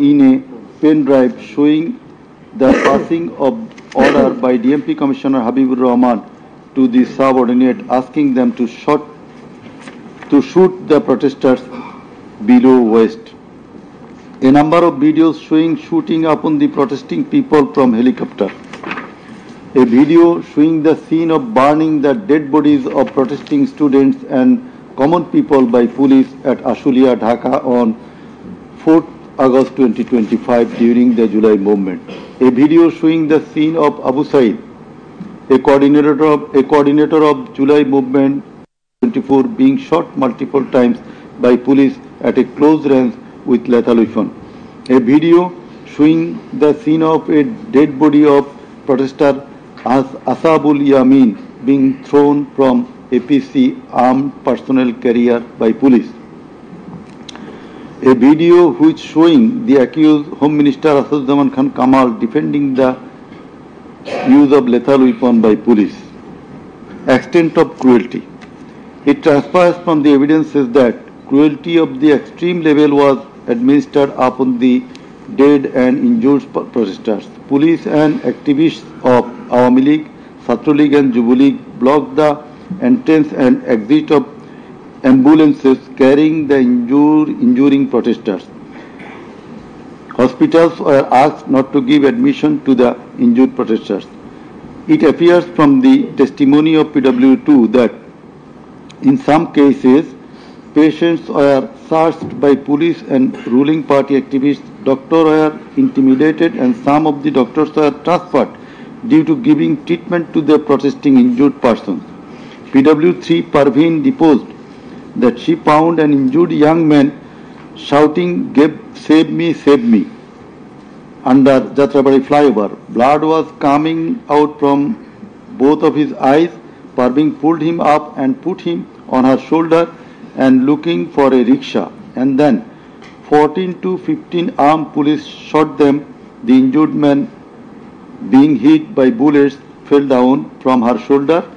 in a pen drive showing the passing of order by DMP Commissioner Habibur Rahman to the subordinate asking them to shoot the protesters below waist. A number of videos showing shooting upon the protesting people from helicopter. A video showing the scene of burning the dead bodies of protesting students and common people by police at Ashulia, Dhaka on 4th August 2025 during the July movement. A video showing the scene of Abu Said, a coordinator of July movement 24, being shot multiple times by police at a close range with lethal weapon. A video showing the scene of a dead body of protester Asabul Yamin being thrown from APC armed personnel carrier by police. A video which showing the accused Home Minister Asaduzzaman Khan Kamal defending the use of lethal weapon by police. Extent of cruelty. It transpires from the evidences that cruelty of the extreme level was administered upon the dead and injured protesters. Police and activists of Awami League, Chhatra League and Jubo League blocked the entrance and exit of ambulances carrying the injuring protesters. Hospitals were asked not to give admission to the injured protesters. It appears from the testimony of PW2 that in some cases patients were searched by police and ruling party activists. Doctors were intimidated and some of the doctors were transferred due to giving treatment to the protesting injured persons. PW3 Parveen deposed that she found an injured young man shouting, save me, under Jatrabari flyover. Blood was coming out from both of his eyes. Parveen pulled him up and put him on her shoulder and looking for a rickshaw. And then 14 to 15 armed police shot them. The injured man, being hit by bullets, fell down from her shoulder.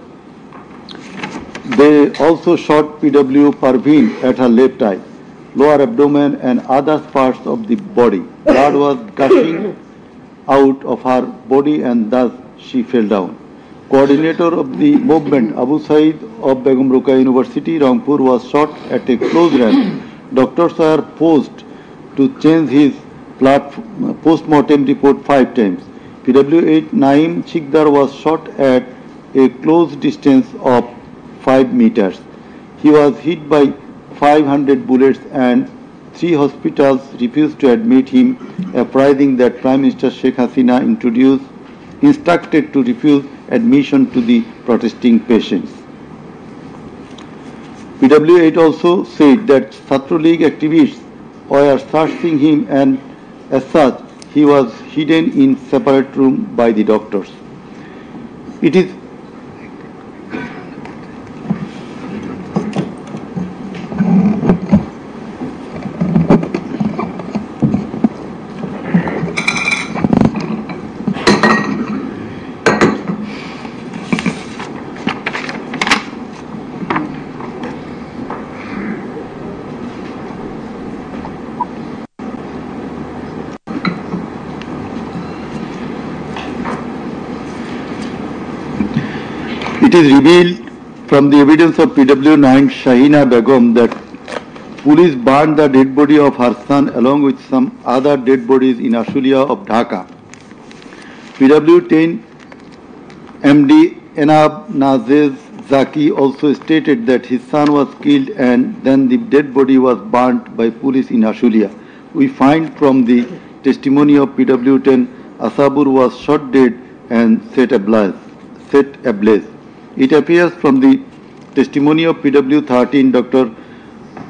They also shot PW Parveen at her left eye, lower abdomen and other parts of the body. Blood was gushing out of her body and thus she fell down. Coordinator of the movement, Abu Said of Begum Ruqayya University, Rangpur, was shot at a close range. Doctors were forced to change his post-mortem report 5 times. PW8 Naeem Chikdar was shot at a close distance of 5 meters. He was hit by 500 bullets and 3 hospitals refused to admit him, apprising that Prime Minister Sheikh Hasina instructed to refuse admission to the protesting patients. PW8 also said that Chhatra League activists were searching him and as such he was hidden in separate room by the doctors. It is revealed from the evidence of PW9 Shahina Begum that police burned the dead body of her son along with some other dead bodies in Ashulia of Dhaka. PW10 MD Enab Nazez Zaki also stated that his son was killed and then the dead body was burnt by police in Ashulia. We find from the testimony of PW10 Asabur was shot dead and set ablaze. It appears from the testimony of PW13 Dr.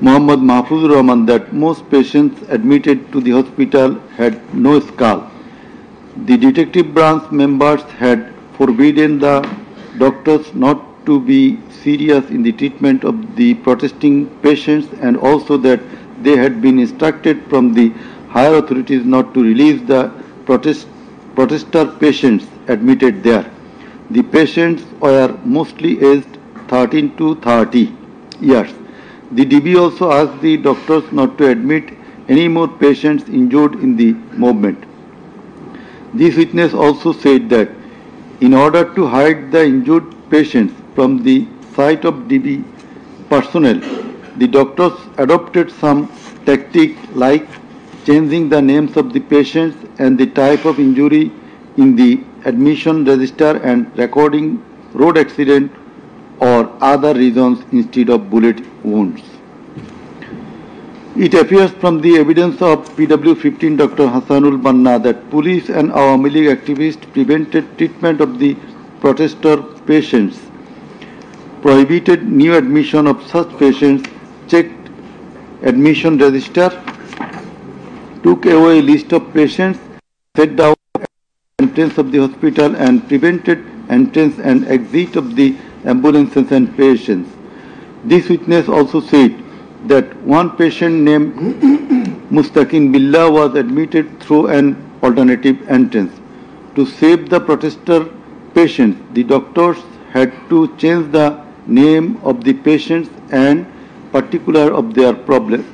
Muhammad Mahfuzur Rahman that most patients admitted to the hospital had no skull. The detective branch members had forbidden the doctors not to be serious in the treatment of the protesting patients and also that they had been instructed from the higher authorities not to release the protester patients admitted there. The patients were mostly aged 13 to 30 years. The DB also asked the doctors not to admit any more patients injured in the movement. This witness also said that in order to hide the injured patients from the sight of DB personnel, the doctors adopted some tactic like changing the names of the patients and the type of injury in the admission register and recording road accident or other reasons instead of bullet wounds. It appears from the evidence of PW15 Dr. Hassanul Banna that police and Awami League activists prevented treatment of the protester patients, prohibited new admission of such patients, checked admission register, took away list of patients, set down entrance of the hospital and prevented entrance and exit of the ambulances and patients. This witness also said that one patient named Mustaqin Billah was admitted through an alternative entrance. To save the protester patients, the doctors had to change the name of the patients and particular of their problems,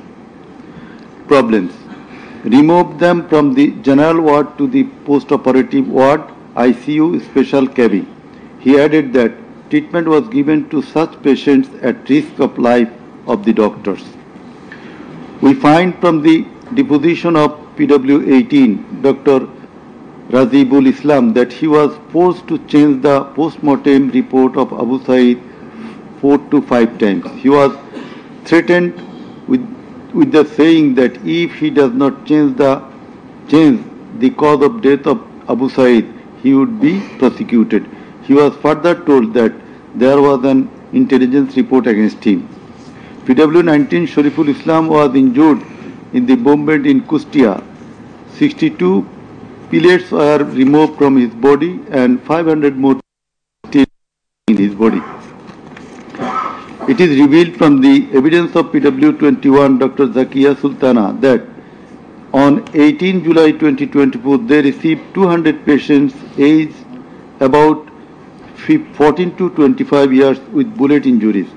remove them from the general ward to the post-operative ward, ICU special cabin. He added that treatment was given to such patients at risk of life of the doctors. We find from the deposition of PW18 Dr. Razibul Islam that he was forced to change the post-mortem report of Abu Said 4 to 5 times. He was threatened with the saying that if he does not change the cause of death of Abu Said, he would be prosecuted. He was further told that there was an intelligence report against him. PW19 Shariful Islam was injured in the bombardment in Kustia. 62 pellets were removed from his body and 500 more still in his body. It is revealed from the evidence of PW21 Dr. Zakia Sultana that on 18 July 2024 they received 200 patients aged about 14 to 25 years with bullet injuries.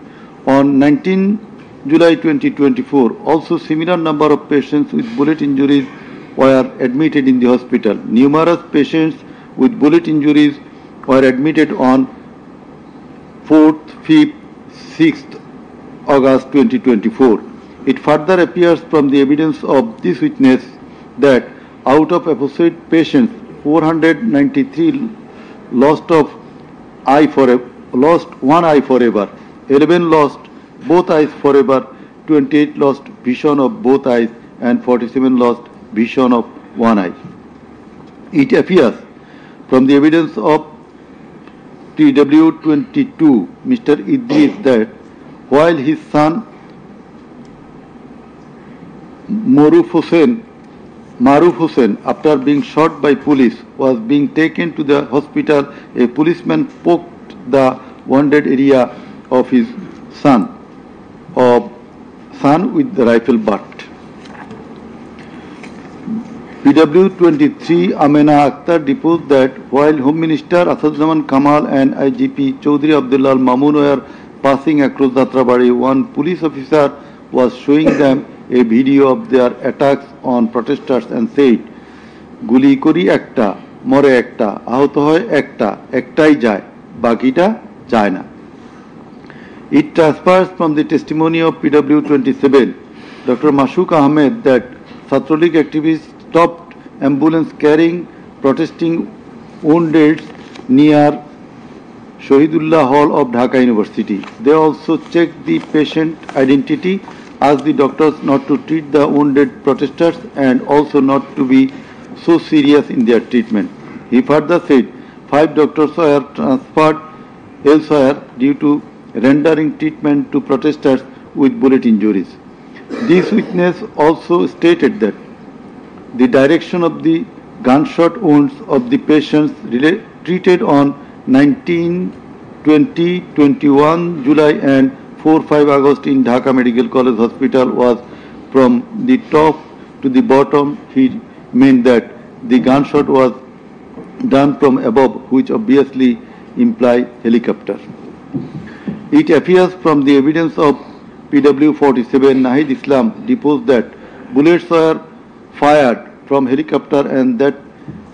On 19 July 2024, also similar number of patients with bullet injuries were admitted in the hospital. Numerous patients with bullet injuries were admitted on 4th, 5th, 6th August 2024. It further appears from the evidence of this witness that out of episode patients, 493 lost one eye forever, 11 lost both eyes forever, 28 lost vision of both eyes and 47 lost vision of one eye. It appears from the evidence of PW22 Mr. Idris that while his son Maruf Hussain, after being shot by police, was being taken to the hospital, a policeman poked the wounded area of his son with the rifle butt. PW23 Amena Akhtar deposed that while Home Minister Asaduzzaman Kamal and IGP Chaudhry Abdullah Mamun were passing across Jatrabari, one police officer was showing them a video of their attacks on protesters and said, "Guli kori ekta, more ekta, ahoto hoy ekta, ektai jay, bakita jay na." It transpires from the testimony of PW27 Dr. Mashuk Ahmed that Chhatralik activists stopped ambulance carrying protesting wounded near Shahidullah Hall of Dhaka University. They also checked the patient identity, asked the doctors not to treat the wounded protesters and also not to be so serious in their treatment. He further said 5 doctors were transferred elsewhere due to rendering treatment to protesters with bullet injuries. This witness also stated that the direction of the gunshot wounds of the patients treated on 19, 20, 21 July and 4-5 August in Dhaka Medical College Hospital was from the top to the bottom. He meant that the gunshot was done from above, which obviously implies helicopter. It appears from the evidence of PW47 Nahid Islam deposed that bullets were fired from helicopter and that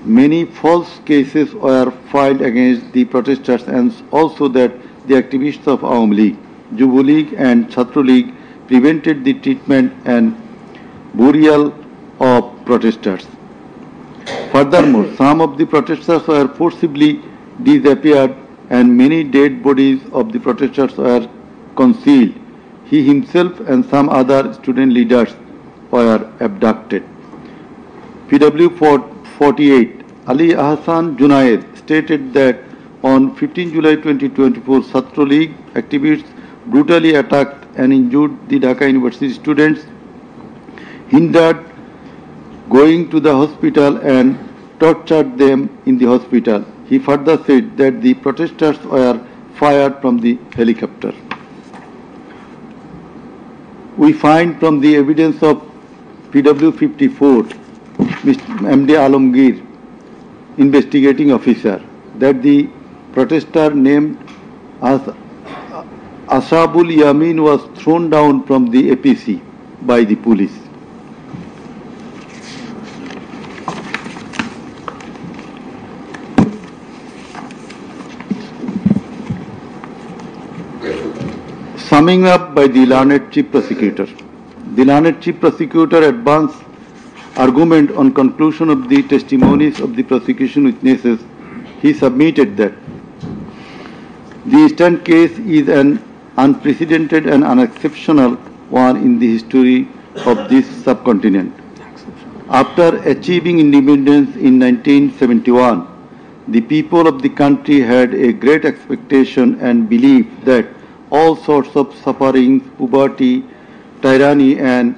many false cases were filed against the protesters and also that the activists of Awami League, Jubo League and Chhatra League prevented the treatment and burial of protesters. Furthermore, some of the protesters were forcibly disappeared and many dead bodies of the protesters were concealed. He himself and some other student leaders were abducted. PW 48 Ali Ahsan Junaid stated that on 15 July 2024, Chhatra League activists brutally attacked and injured the Dhaka University students, hindered going to the hospital and tortured them in the hospital. He further said that the protesters were fired from the helicopter. We find from the evidence of PW 54, Mr. MD Alamgir, investigating officer, that the protester named as Ashabul Yamin was thrown down from the APC by the police. Summing up by the learned Chief Prosecutor. The learned Chief Prosecutor advanced argument on conclusion of the testimonies of the prosecution witnesses. He submitted that the instant case is an unprecedented and unexceptional one in the history of this subcontinent. After achieving independence in 1971, the people of the country had a great expectation and belief that all sorts of sufferings, poverty, tyranny and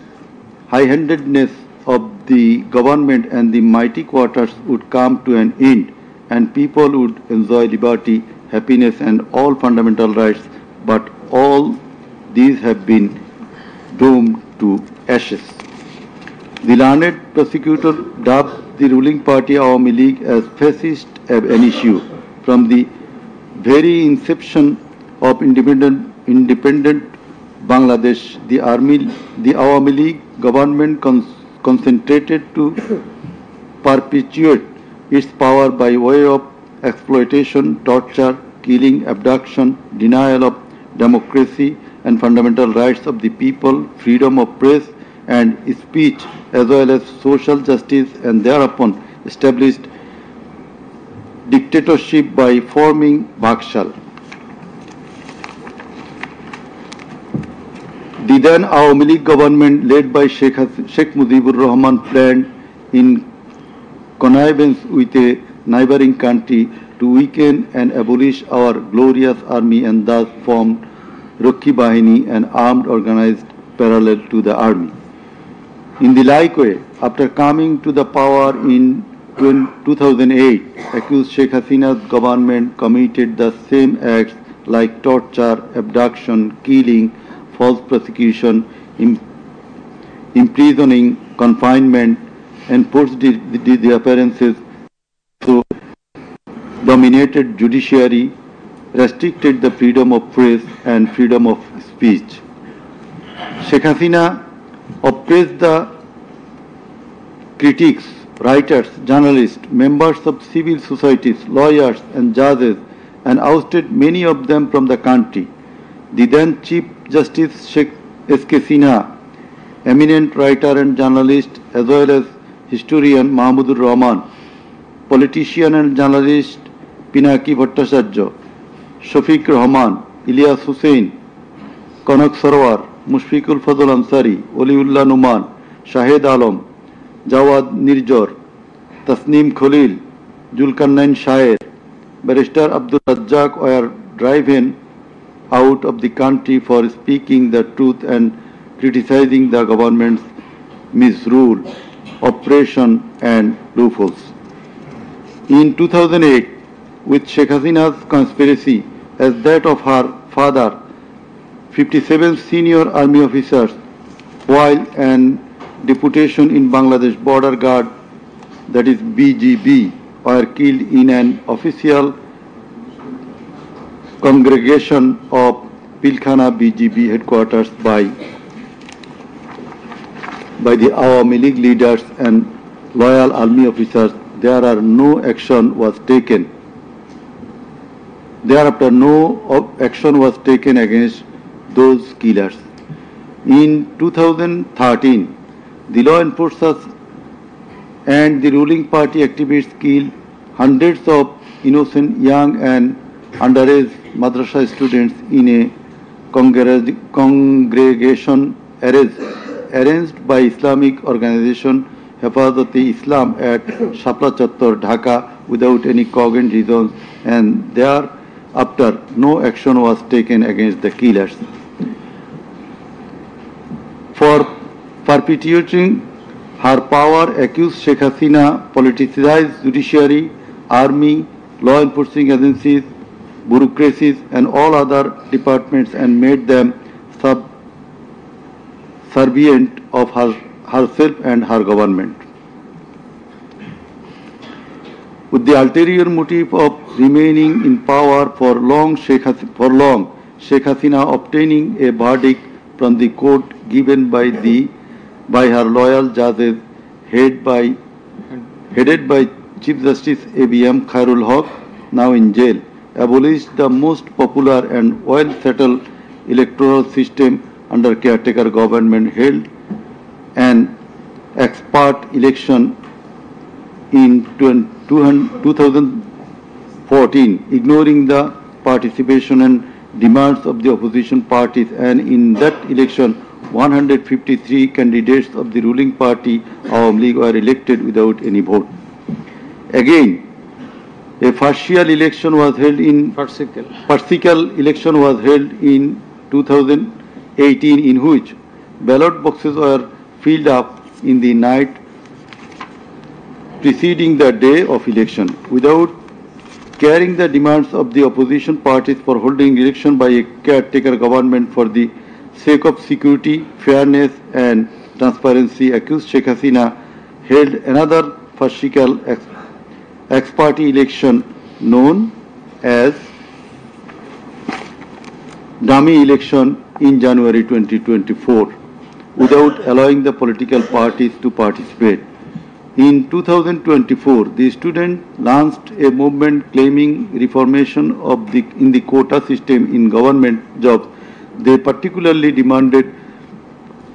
high-handedness of the government and the mighty quarters would come to an end and people would enjoy liberty, happiness and all fundamental rights, but all these have been doomed to ashes. The learned prosecutor dubbed the ruling party Awami League as fascist ab initio. From the very inception of independent Bangladesh, the Awami League government concentrated to perpetuate its power by way of exploitation, torture, killing, abduction, denial of democracy and fundamental rights of the people, freedom of press and speech, as well as social justice, and thereupon established dictatorship by forming Bhakshal. The then Awami League government, led by Sheikh Mujibur Rahman, planned in connivance with a neighboring country to weaken and abolish our glorious army and thus formed Rakhi Bahini, an armed organized parallel to the army. In the like way, after coming to the power in 2008, accused Sheikh Hasina's government committed the same acts like torture, abduction, killing, false prosecution, imprisoning, confinement, enforced disappearances, so dominated judiciary, restricted the freedom of press and freedom of speech. Sheikh Hasina oppressed the critics, writers, journalists, members of civil societies, lawyers and judges, and ousted many of them from the country. The then Chief Justice Sheikh S.K. Sinha, eminent writer and journalist, as well as historian Mahmudur Rahman, politician and journalist Pinaki Bhattacharya, Shafiq Rahman, Ilyas Hussain, Kanak Sarwar, Mushfiqul Fazl Ansari, Oliullah Numan, Shahed Alam, Jawad Nirjor, Tasneem Khalil, Julkarnain Shaer, Barrister Abdul Razzaq were driven out of the country for speaking the truth and criticizing the government's misrule, oppression and loopholes. In 2008, with Sheikh Hasina's conspiracy as that of her father, 57 senior army officers, while an deputation in Bangladesh Border Guard, that is BGB, were killed in an official congregation of Pilkhana BGB headquarters by the Awami League leaders and loyal army officers. Thereafter no action was taken against those killers. In 2013, the law enforcers and the ruling party activists killed hundreds of innocent young and underage madrasa students in a congregation arranged by Islamic organization Hifazat-e-Islam at Shapla Chattor, Dhaka, without any cogent reasons, and thereafter no action was taken against the killers. For perpetuating her power, accused Sheikh Hasina politicized judiciary, army, law enforcing agencies, bureaucracies and all other departments and made them subservient of herself and her government. With the ulterior motive of remaining in power for long, Sheikh Hasina obtaining a verdict from the court given by her loyal judges headed by Chief Justice ABM Khairul Haq, now in jail, abolished the most popular and well-settled electoral system under caretaker government, held an expert election in 2014, ignoring the participation and demands of the opposition parties, and in that election 153 candidates of the ruling party Awami League were elected without any vote. Again, a farcical election was held in 2018, in which ballot boxes were filled up in the night preceding the day of election, without carrying the demands of the opposition parties for holding election by a caretaker government for the sake of security, fairness and transparency. Accused Sheikh Hasina held another farcical ex-party election known as dummy election in January 2024 without allowing the political parties to participate. In 2024, the students launched a movement claiming reformation in the quota system in government jobs. They particularly demanded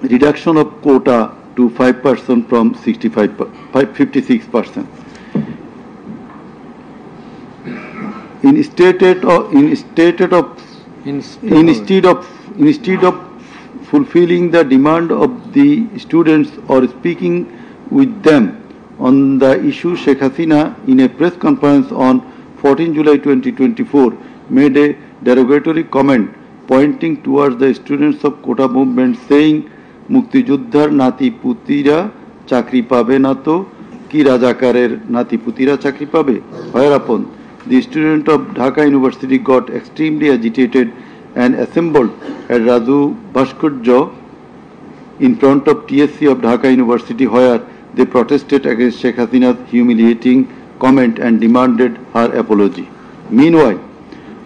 reduction of quota to 5% from 56%. Instead of fulfilling the demand of the students or speaking with them on the issue, Sheikh Hasina, in a press conference on 14 July 2024, made a derogatory comment pointing towards the students of quota movement, saying, "Mukti Juddhar nati putira chakri pabe na to ki Rajakarer nati putira chakri pabe." Whereupon the student of Dhaka University got extremely agitated and assembled at Raju Bhaskurjo in front of TSC of Dhaka University, where they protested against Sheikh Hasina's humiliating comment and demanded her apology. Meanwhile,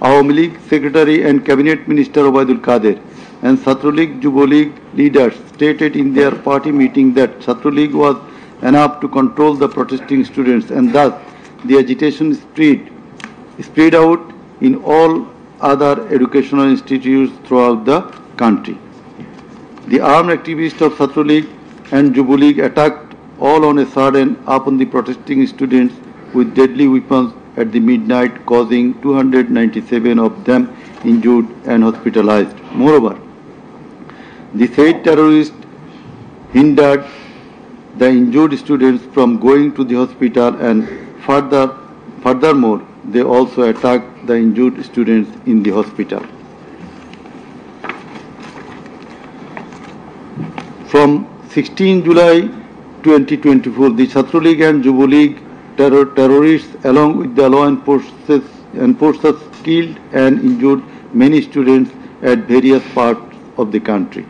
Awami League Secretary and Cabinet Minister Obaidul Qadir and Chhatra League Yuva League leaders stated in their party meeting that Chhatra League was enough to control the protesting students, and thus the agitation spread out in all other educational institutes throughout the country. The armed activists of Chhatra League and Yuva League attacked all on a sudden upon the protesting students with deadly weapons at the midnight, causing 297 of them injured and hospitalized. Moreover, the said terrorists hindered the injured students from going to the hospital, and furthermore, they also attacked the injured students in the hospital. From 16 July 2024, the Chhatra League and Yuva League terrorists, along with the law enforcers, killed and injured many students at various parts of the country.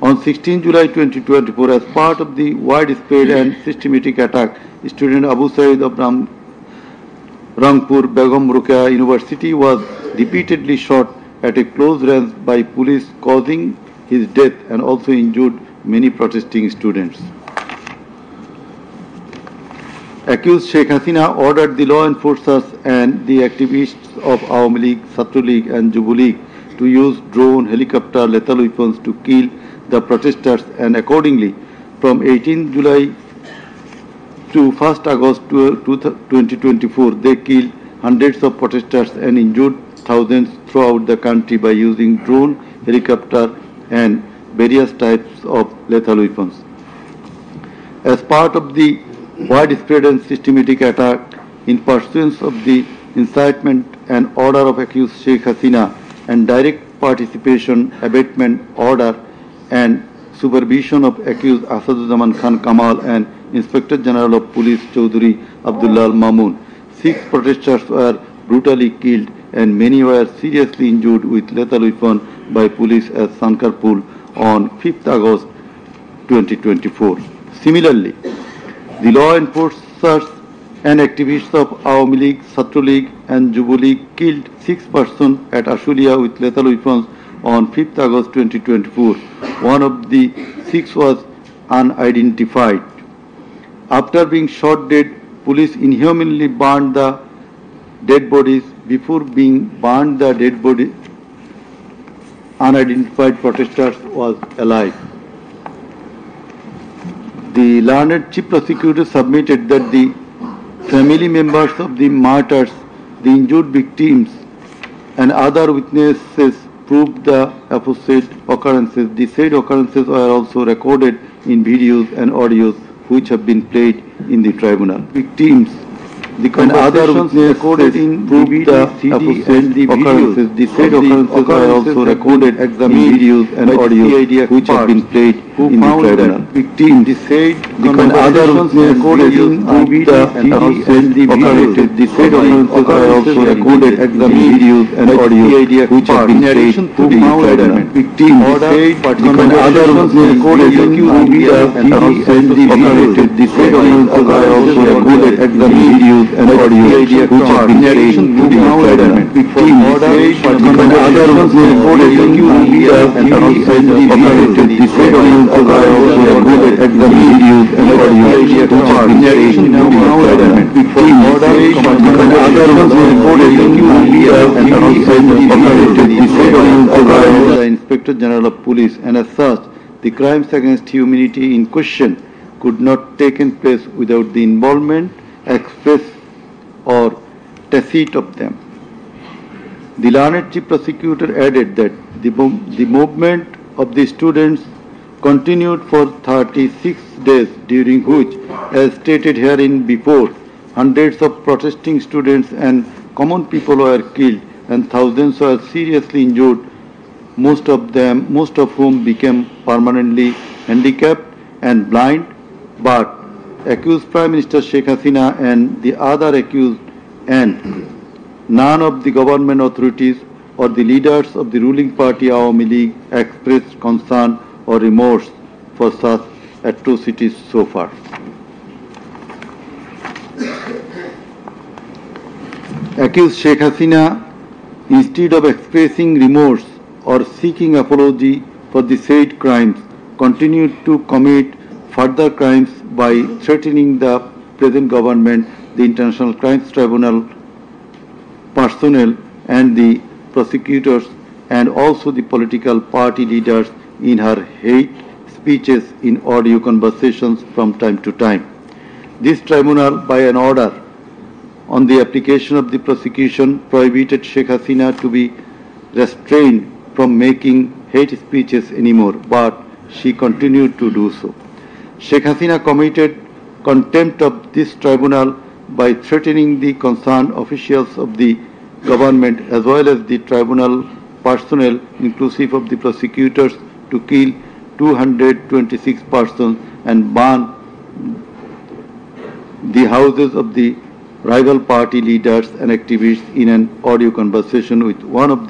On 16 July 2024, as part of the widespread and systematic attack, student Abu Said of Rangpur Begum Ruqayya University was repeatedly shot at a close range by police, causing his death and also injured many protesting students. Accused Sheikh Hasina ordered the law enforcers and the activists of Awami League, Chhatra League and Yuva League to use drone, helicopter, lethal weapons to kill the protesters, and accordingly, from 18 July to 1st August 2024, they killed hundreds of protesters and injured thousands throughout the country by using drone, helicopter and various types of lethal weapons. As part of the widespread and systematic attack in pursuance of the incitement and order of accused Sheikh Hasina and direct participation, abatement order and supervision of accused Asaduzzaman Khan Kamal and Inspector General of Police Chaudhry Abdullah Mamun, 6 protesters were brutally killed and many were seriously injured with lethal weapon by police at Sankarpur on 5th August 2024. Similarly, the law enforcers and activists of Awami League, Chhatra League and Jubo League killed 6 persons at Ashulia with lethal weapons on 5th August 2024. One of the 6 was unidentified. After being shot dead, police inhumanly burned the dead bodies. Before being burned, the dead body unidentified protesters was alive. The learned chief prosecutor submitted that the family members of the martyrs, the injured victims and other witnesses proved the aforesaid occurrences. The said occurrences were also recorded in videos and audios which have been played in the tribunal. Victims, the conversations recorded in proved the aforesaid occurrences. The said occurrences were also recorded in videos and audios which have been played in the tribunal. Victims, the said conversations recorded in proved the aforesaid occurrences. The said occurrences were also recorded in videos and audios which have been played in the tribunal. Victims, the said conversations recorded in proved the aforesaid occurrences. The said occurrences were also recorded in videos and audio which have been played in the tribunal. Victims, conversations recorded in media and outside the occurrences. The said occurrences are also recorded at the videos and audio which have been played in the tribunal. Victims, conversations recorded in media and outside the occurrences. The said occurrences are the Inspector General of Police, and as such, the crimes against humanity in question could not take place without the involvement, express or tacit of them. The learned chief prosecutor added that the movement of the students continued for 36 days, during which, as stated herein before, hundreds of protesting students and common people were killed and thousands were seriously injured, most of whom became permanently handicapped and blind. But accused Prime Minister Sheikh Hasina and the other accused and none of the government authorities or the leaders of the ruling party Awami League expressed concern or remorse for such atrocities so far. Accused Sheikh Hasina, instead of expressing remorse or seeking apology for the said crimes, continued to commit further crimes by threatening the present government, the International Crimes Tribunal personnel and the prosecutors, and also the political party leaders in her hate speeches in audio conversations from time to time. This tribunal, by an order on the application of the prosecution, prohibited Sheikh Hasina to be restrained from making hate speeches anymore, but she continued to do so. Sheikh Hasina committed contempt of this tribunal by threatening the concerned officials of the government as well as the tribunal personnel, inclusive of the prosecutors, to kill 226 persons and burn the houses of the rival party leaders and activists in an audio conversation with one of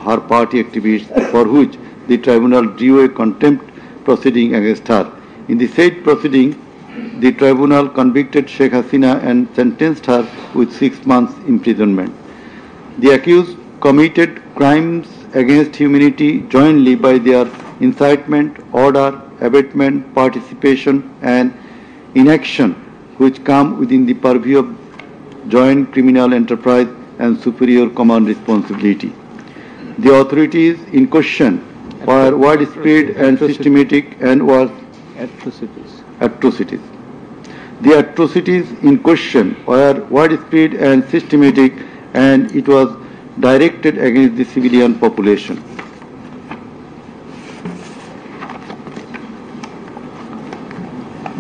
her party activists, for which the tribunal drew a contempt proceeding against her. In the said proceeding, the tribunal convicted Sheikh Hasina and sentenced her with 6 months imprisonment. The accused committed crimes against humanity jointly by their incitement, order, abatement, participation and inaction, which come within the purview of joint criminal enterprise and superior command responsibility. The authorities in question were widespread and systematic and was atrocities. The atrocities in question were widespread and systematic, and it was directed against the civilian population.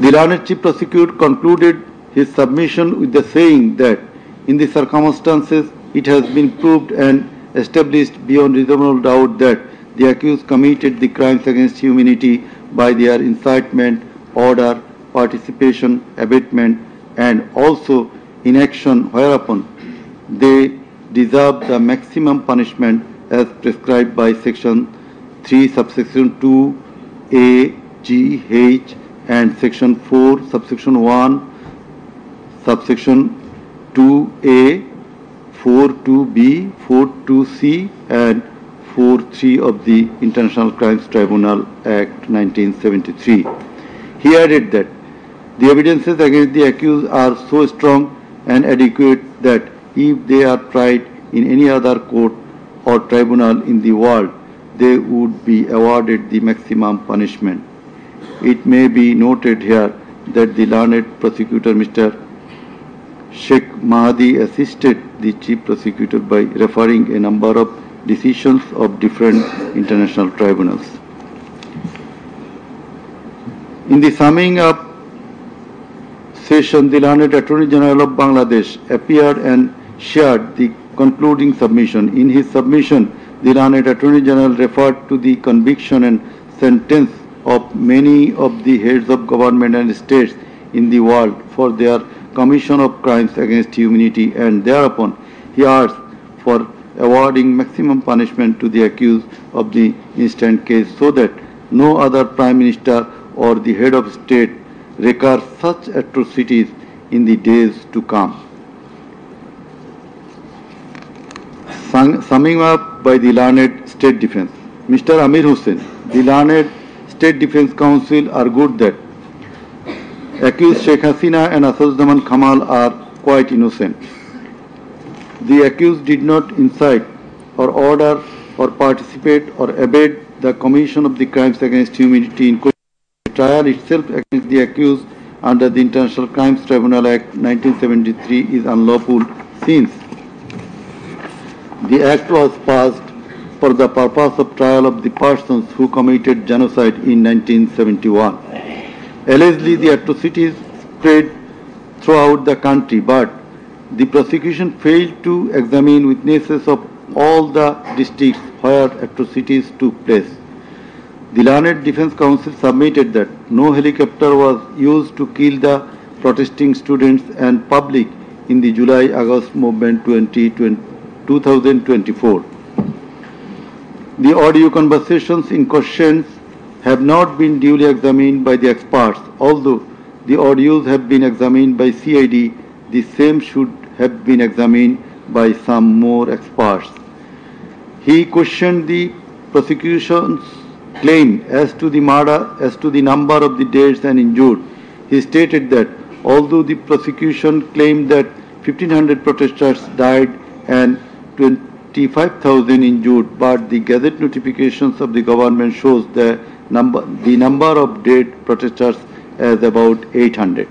The learned Chief Prosecutor concluded his submission with the saying that in the circumstances it has been proved and established beyond reasonable doubt that the accused committed the crimes against humanity by their incitement, order, participation, abatement, and also inaction, whereupon they deserve the maximum punishment as prescribed by Section 3, subsection 2, A, G, H, and Section 4, subsection 1, subsection 2A, 4.2b, 4.2c, and 4.3 of the International Crimes Tribunal Act 1973. He added that the evidences against the accused are so strong and adequate that if they are tried in any other court or tribunal in the world, they would be awarded the maximum punishment. It may be noted here that the learned prosecutor, Mr. Sheikh Mahdi, assisted the Chief Prosecutor by referring a number of decisions of different international tribunals. In the summing up session, the learned Attorney General of Bangladesh appeared and shared the concluding submission. In his submission, the learned Attorney General referred to the conviction and sentence of many of the heads of government and states in the world for their commission of crimes against humanity, and thereupon he asked for awarding maximum punishment to the accused of the instant case so that no other Prime Minister or the head of state recur such atrocities in the days to come. Summing up by the learned State Defense, Mr. Amir Hussain, the learned State Defense Counsel, argued that accused Sheikh Hasina and Asaduzzaman Kamal are quite innocent. The accused did not incite or order or participate or abet the commission of the crimes against humanity in question. The trial itself against the accused under the International Crimes Tribunal Act 1973 is unlawful since the act was passed for the purpose of trial of the persons who committed genocide in 1971. Allegedly, the atrocities spread throughout the country, but the prosecution failed to examine witnesses of all the districts where atrocities took place. The learned Defense Counsel submitted that no helicopter was used to kill the protesting students and public in the July-August movement 2024. The audio conversations in question have not been duly examined by the experts. Although the audios have been examined by CID, the same should have been examined by some more experts. He questioned the prosecution's claim as to the number of the dead and injured. He stated that although the prosecution claimed that 1,500 protesters died and 25,000 injured, but the Gazette notifications of the government shows the number of dead protesters as about 800.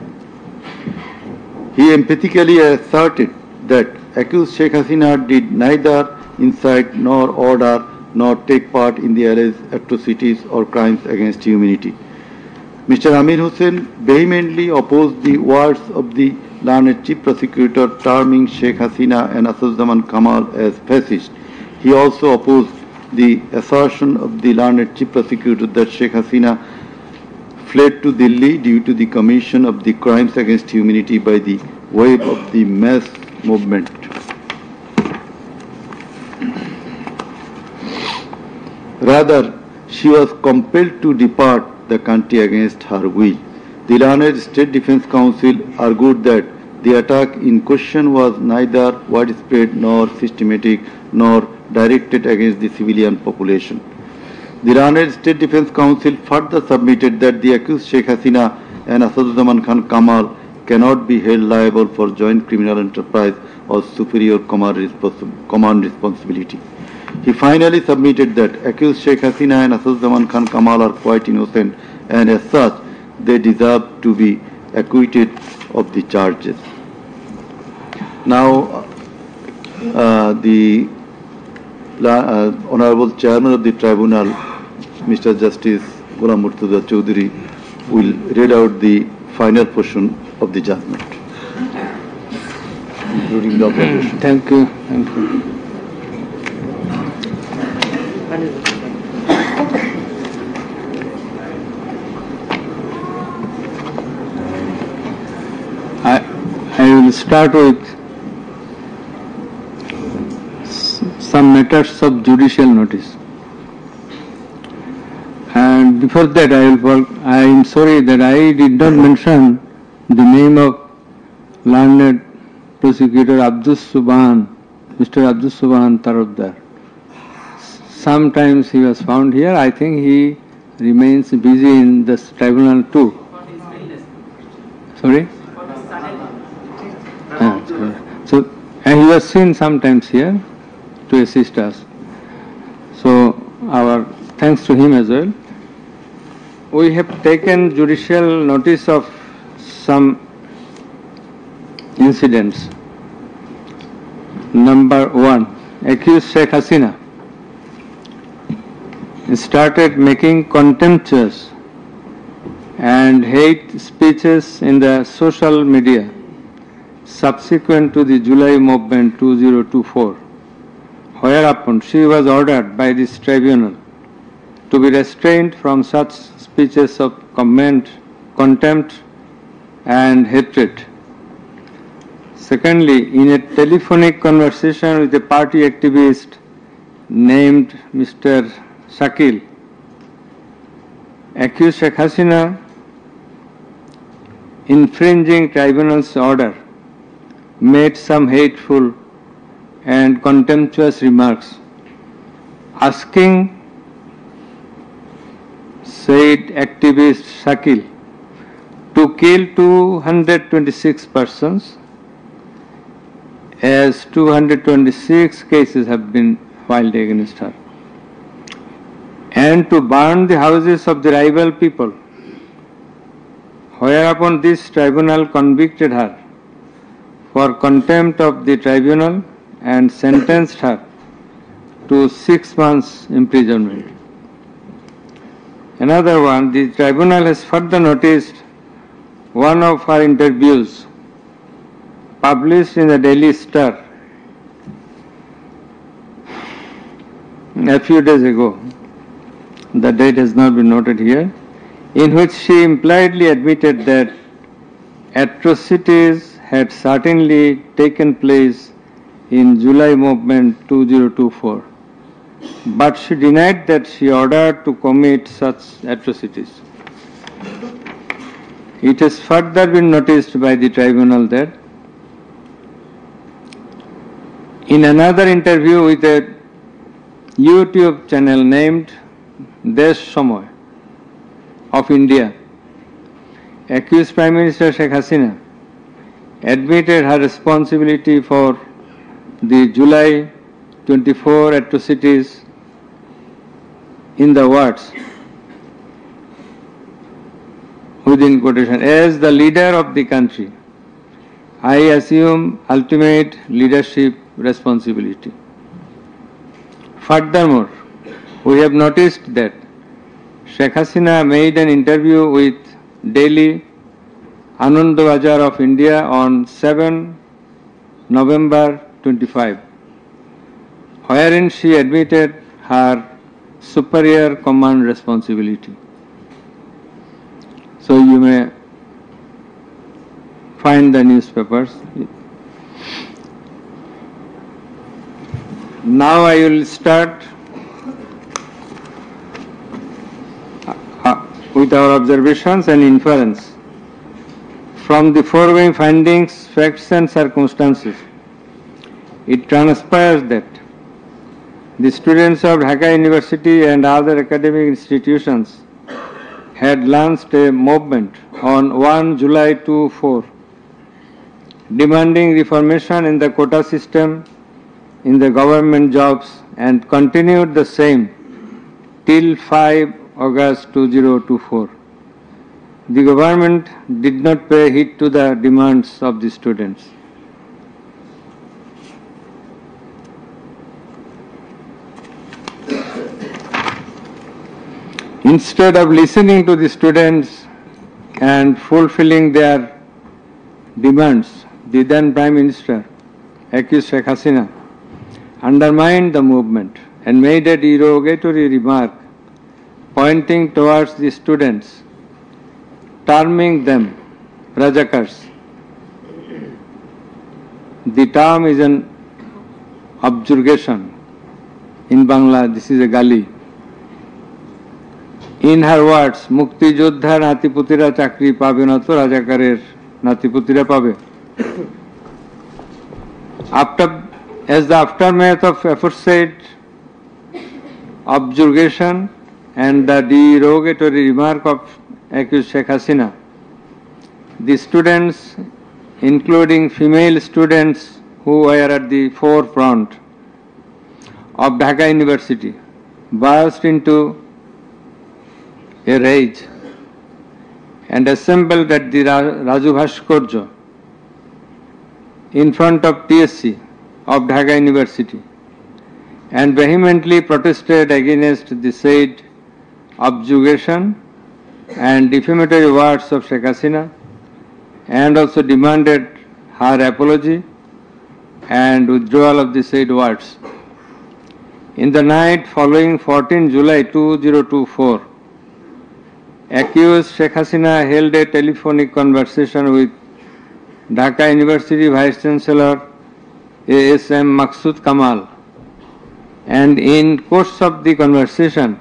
He emphatically asserted that accused Sheikh Hasina did neither incite nor order nor take part in the alleged atrocities or crimes against humanity. Mr. Amir Hussain vehemently opposed the words of the learned Chief Prosecutor terming Sheikh Hasina and Asaduzzaman Kamal as fascist. He also opposed the assertion of the learned Chief Prosecutor that Sheikh Hasina fled to Delhi due to the commission of the crimes against humanity by the wave of the mass movement. Rather, she was compelled to depart the country against her will. The learned State Defense Counsel argued that the attack in question was neither widespread nor systematic nor directed against the civilian population. The learned State Defense Counsel further submitted that the accused Sheikh Hasina and Asaduzzaman Khan Kamal cannot be held liable for joint criminal enterprise or superior command responsibility. He finally submitted that accused Sheikh Hasina and Asaduzzaman Khan Kamal are quite innocent and as such they deserve to be acquitted of the charges. Now, the Honorable Chairman of the Tribunal, Mr. Justice Ghulam Murtuza Chaudhary, will read out the final portion of the judgment, including the observation. Thank you. Thank you. I will start with some matters of judicial notice. And before that, I am sorry that I did not mention the name of learned prosecutor Abdus Subhan, Mr. Abdus Subhan Tarabdar. Sometimes he was found here. I think he remains busy in this tribunal too. Sorry? So he was seen sometimes here to assist us. So our thanks to him as well. We have taken judicial notice of some incidents. Number 1, accused Sheikh Hasina started making contemptuous and hate speeches in the social media subsequent to the July movement 2024, whereupon she was ordered by this tribunal to be restrained from such speeches of contempt and hatred. Secondly, in a telephonic conversation with a party activist named Mr. Shakil, accused Sheikh Hasina infringing tribunal's order made some hateful and contemptuous remarks, asking said activist Shakil to kill 226 persons, as 226 cases have been filed against her, and to burn the houses of the rival people, whereupon this tribunal convicted her for contempt of the tribunal and sentenced her to 6 months imprisonment. Another one, the tribunal has further noticed one of her interviews published in the Daily Star a few days ago. The date has not been noted here, in which she impliedly admitted that atrocities had certainly taken place in July movement 2024, but she denied that she ordered to commit such atrocities. It has further been noticed by the tribunal that in another interview with a YouTube channel named Desh Samoy of India, accused Prime Minister Sheikh Hasina admitted her responsibility for the July 24 atrocities in the words, within quotation, as the leader of the country, I assume ultimate leadership responsibility. Furthermore, we have noticed that Sheikh Hasina made an interview with Delhi Anandabazar of India on 7 November 25, wherein she admitted her superior command responsibility. So you may find the newspapers. Now I will start with our observations and inference. From the foregoing findings, facts and circumstances, it transpires that the students of Dhaka University and other academic institutions had launched a movement on 1 July 2024 demanding reformation in the quota system in the government jobs and continued the same till 5 August 2024. the government did not pay heed to the demands of the students. Instead of listening to the students and fulfilling their demands, the then Prime Minister, accused Sheikh Hasina, undermined the movement and made a derogatory remark pointing towards the students, terming them Rajakars. The term is an objurgation. In Bangla, this is a gali. In her words, Mukti Joddha Natiputira Chakri pabe na to Rajakarer Natiputira pabe. As the aftermath of aforesaid objurgation and the derogatory remark of accused Sheikh Hasina, the students, including female students who were at the forefront of Dhaka University, burst into a rage and assembled at the Raju Bhaskarya in front of TSC of Dhaka University and vehemently protested against the said objurgation and defamatory words of Sheikh Hasina, and also demanded her apology and withdrawal of the said words. In the night following 14 July 2024, accused Sheikh Hasina held a telephonic conversation with Dhaka University Vice Chancellor ASM Maksud Kamal, and in course of the conversation,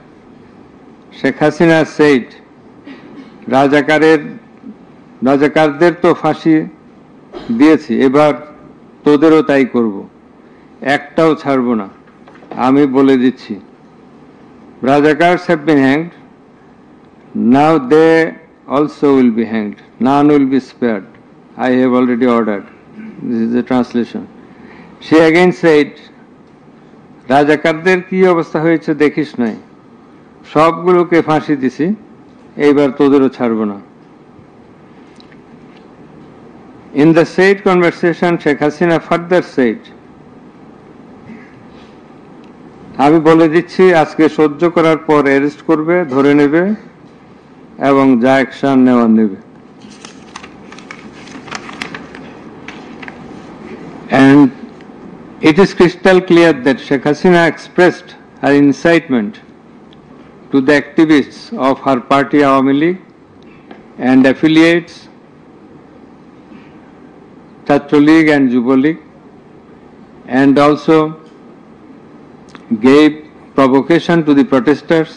Sheikh Hasina said, রাজাকারদের তো ফাঁসি দিয়েছি, এবার তোদেরও তাই করব, একটাও ছাড়ব না, আমি বলে দিচ্ছি। Rajakars have been hanged, now they also will be hanged, none will be spared. I have already ordered. This is the translation. She again said, রাজাকারদের কি অবস্থা হয়েছে দেখিস নাই, সবগুলোকে ফাঁসি দিছি, এইবার তোদেরও ছাড়ব না। In the said conversation, Sheikh Hasina further said, আমি বলে দিচ্ছি আজকে সহ্য করার পর অ্যারেস্ট করবে, ধরে নেবে এবং যা অ্যাকশন নেওয়ার নেবে। And it is crystal clear that Sheikh Hasina expressed her incitement to the activists of her party Awami League and affiliates, Chhatra League and Yuva League, and also gave provocation to the protesters,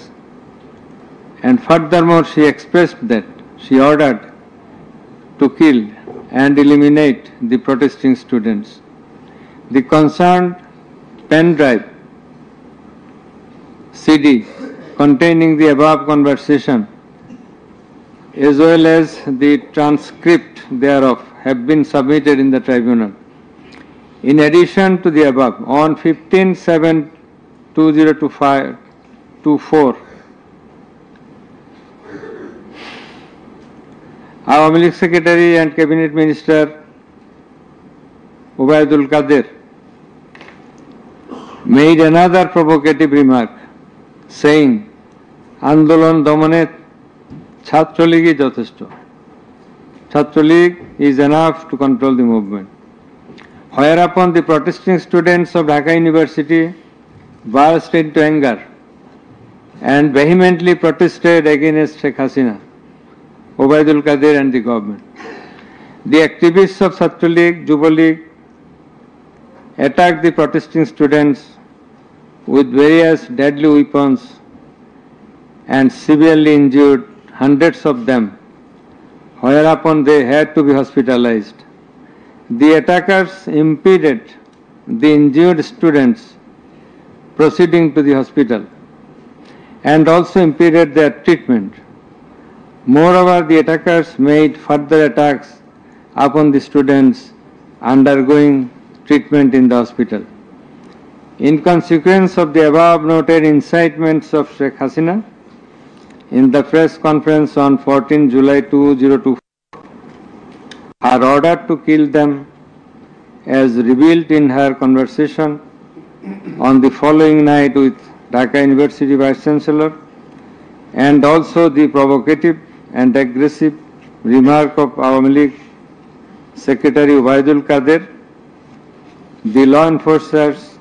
and furthermore she expressed that she ordered to kill and eliminate the protesting students. The concerned pen drive CD containing the above conversation as well as the transcript thereof have been submitted in the tribunal. In addition to the above, on 15/7/2024, Awami League Secretary and Cabinet Minister Ubaidul Qadir made another provocative remark, saying, Andolon Domane Chhatra League is jotheshto. Chhatra League is enough to control the movement. Whereupon the protesting students of Dhaka University burst into anger and vehemently protested against Sheikh Hasina, Ubaidul Qadir and the government. The activists of Chhatra League, Yuva League attacked the protesting students with various deadly weapons and severely injured hundreds of them, whereupon they had to be hospitalized. The attackers impeded the injured students proceeding to the hospital and also impeded their treatment. Moreover, the attackers made further attacks upon the students undergoing treatment in the hospital. In consequence of the above noted incitements of Sheikh Hasina, in the press conference on 14 July 2024, her order to kill them as revealed in her conversation on the following night with Dhaka University Vice Chancellor, and also the provocative and aggressive remark of Awami League Secretary Ubaidul Qadir, the law enforcers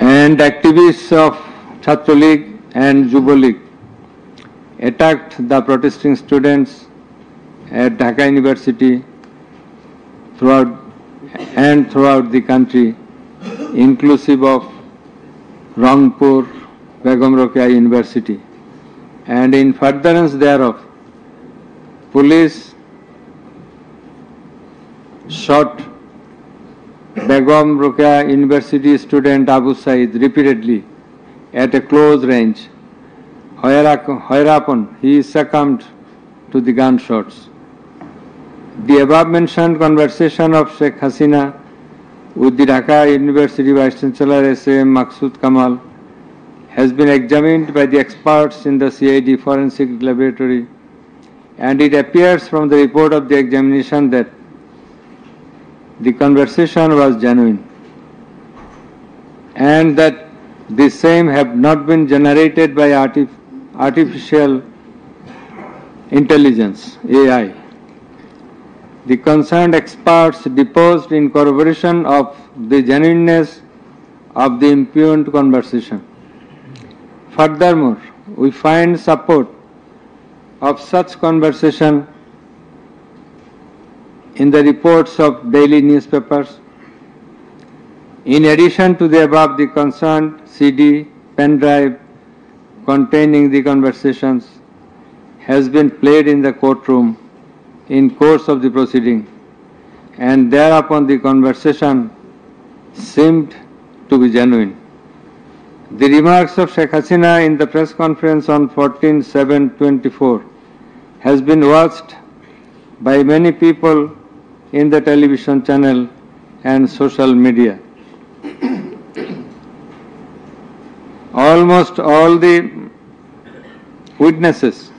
and activists of Chhatra League and Yuva League attacked the protesting students at Dhaka University throughout the country, inclusive of Rangpur Begum Rokeya University. And in furtherance thereof, police shot Begum Rokeya University student Abu Said repeatedly at a close range, whereupon he succumbed to the gunshots. The above mentioned conversation of Sheikh Hasina with the Dhaka University Vice Chancellor S.M. Maqsood Kamal has been examined by the experts in the CID Forensic Laboratory, and it appears from the report of the examination that the conversation was genuine and that the same have not been generated by artificial intelligence, AI. The concerned experts deposed in corroboration of the genuineness of the impugned conversation. Furthermore, we find support of such conversation in the reports of daily newspapers. In addition to the above, the concerned CD, pen drive containing the conversations has been played in the courtroom in course of the proceeding, and thereupon the conversation seemed to be genuine. The remarks of Sheikh Hasina in the press conference on 14/7/24 has been watched by many people in the television channel and social media. Almost all the witnesses,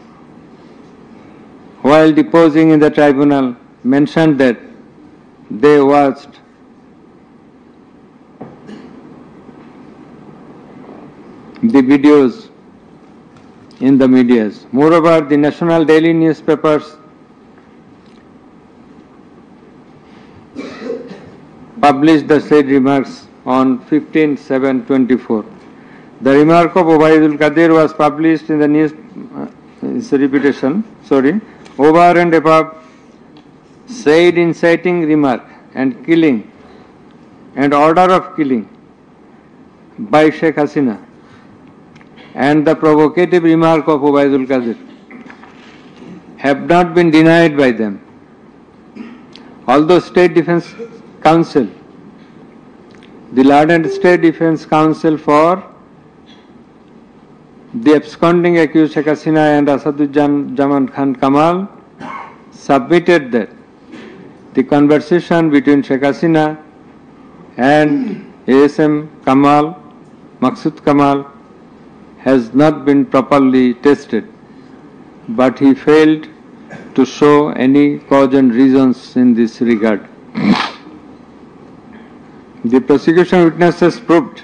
while deposing in the tribunal, mentioned that they watched the videos in the medias. Moreover, the national daily newspapers published the said remarks on 15/7/24. The remark of Ubaidul Qadir was published in the news, it's a repetition, over and above said inciting remark and killing and order of killing by Sheikh Hasina and the provocative remark of Ubaidul Qadir have not been denied by them. Although State Defence Council, the Learned State Defence Council for the absconding accused Sheikh Hasina and Asaduজ্জামান Khan Kamal submitted that the conversation between Sheikh Hasina and ASM Kamal, Maqsood Kamal, has not been properly tested, but he failed to show any cogent reasons in this regard. The prosecution witnesses proved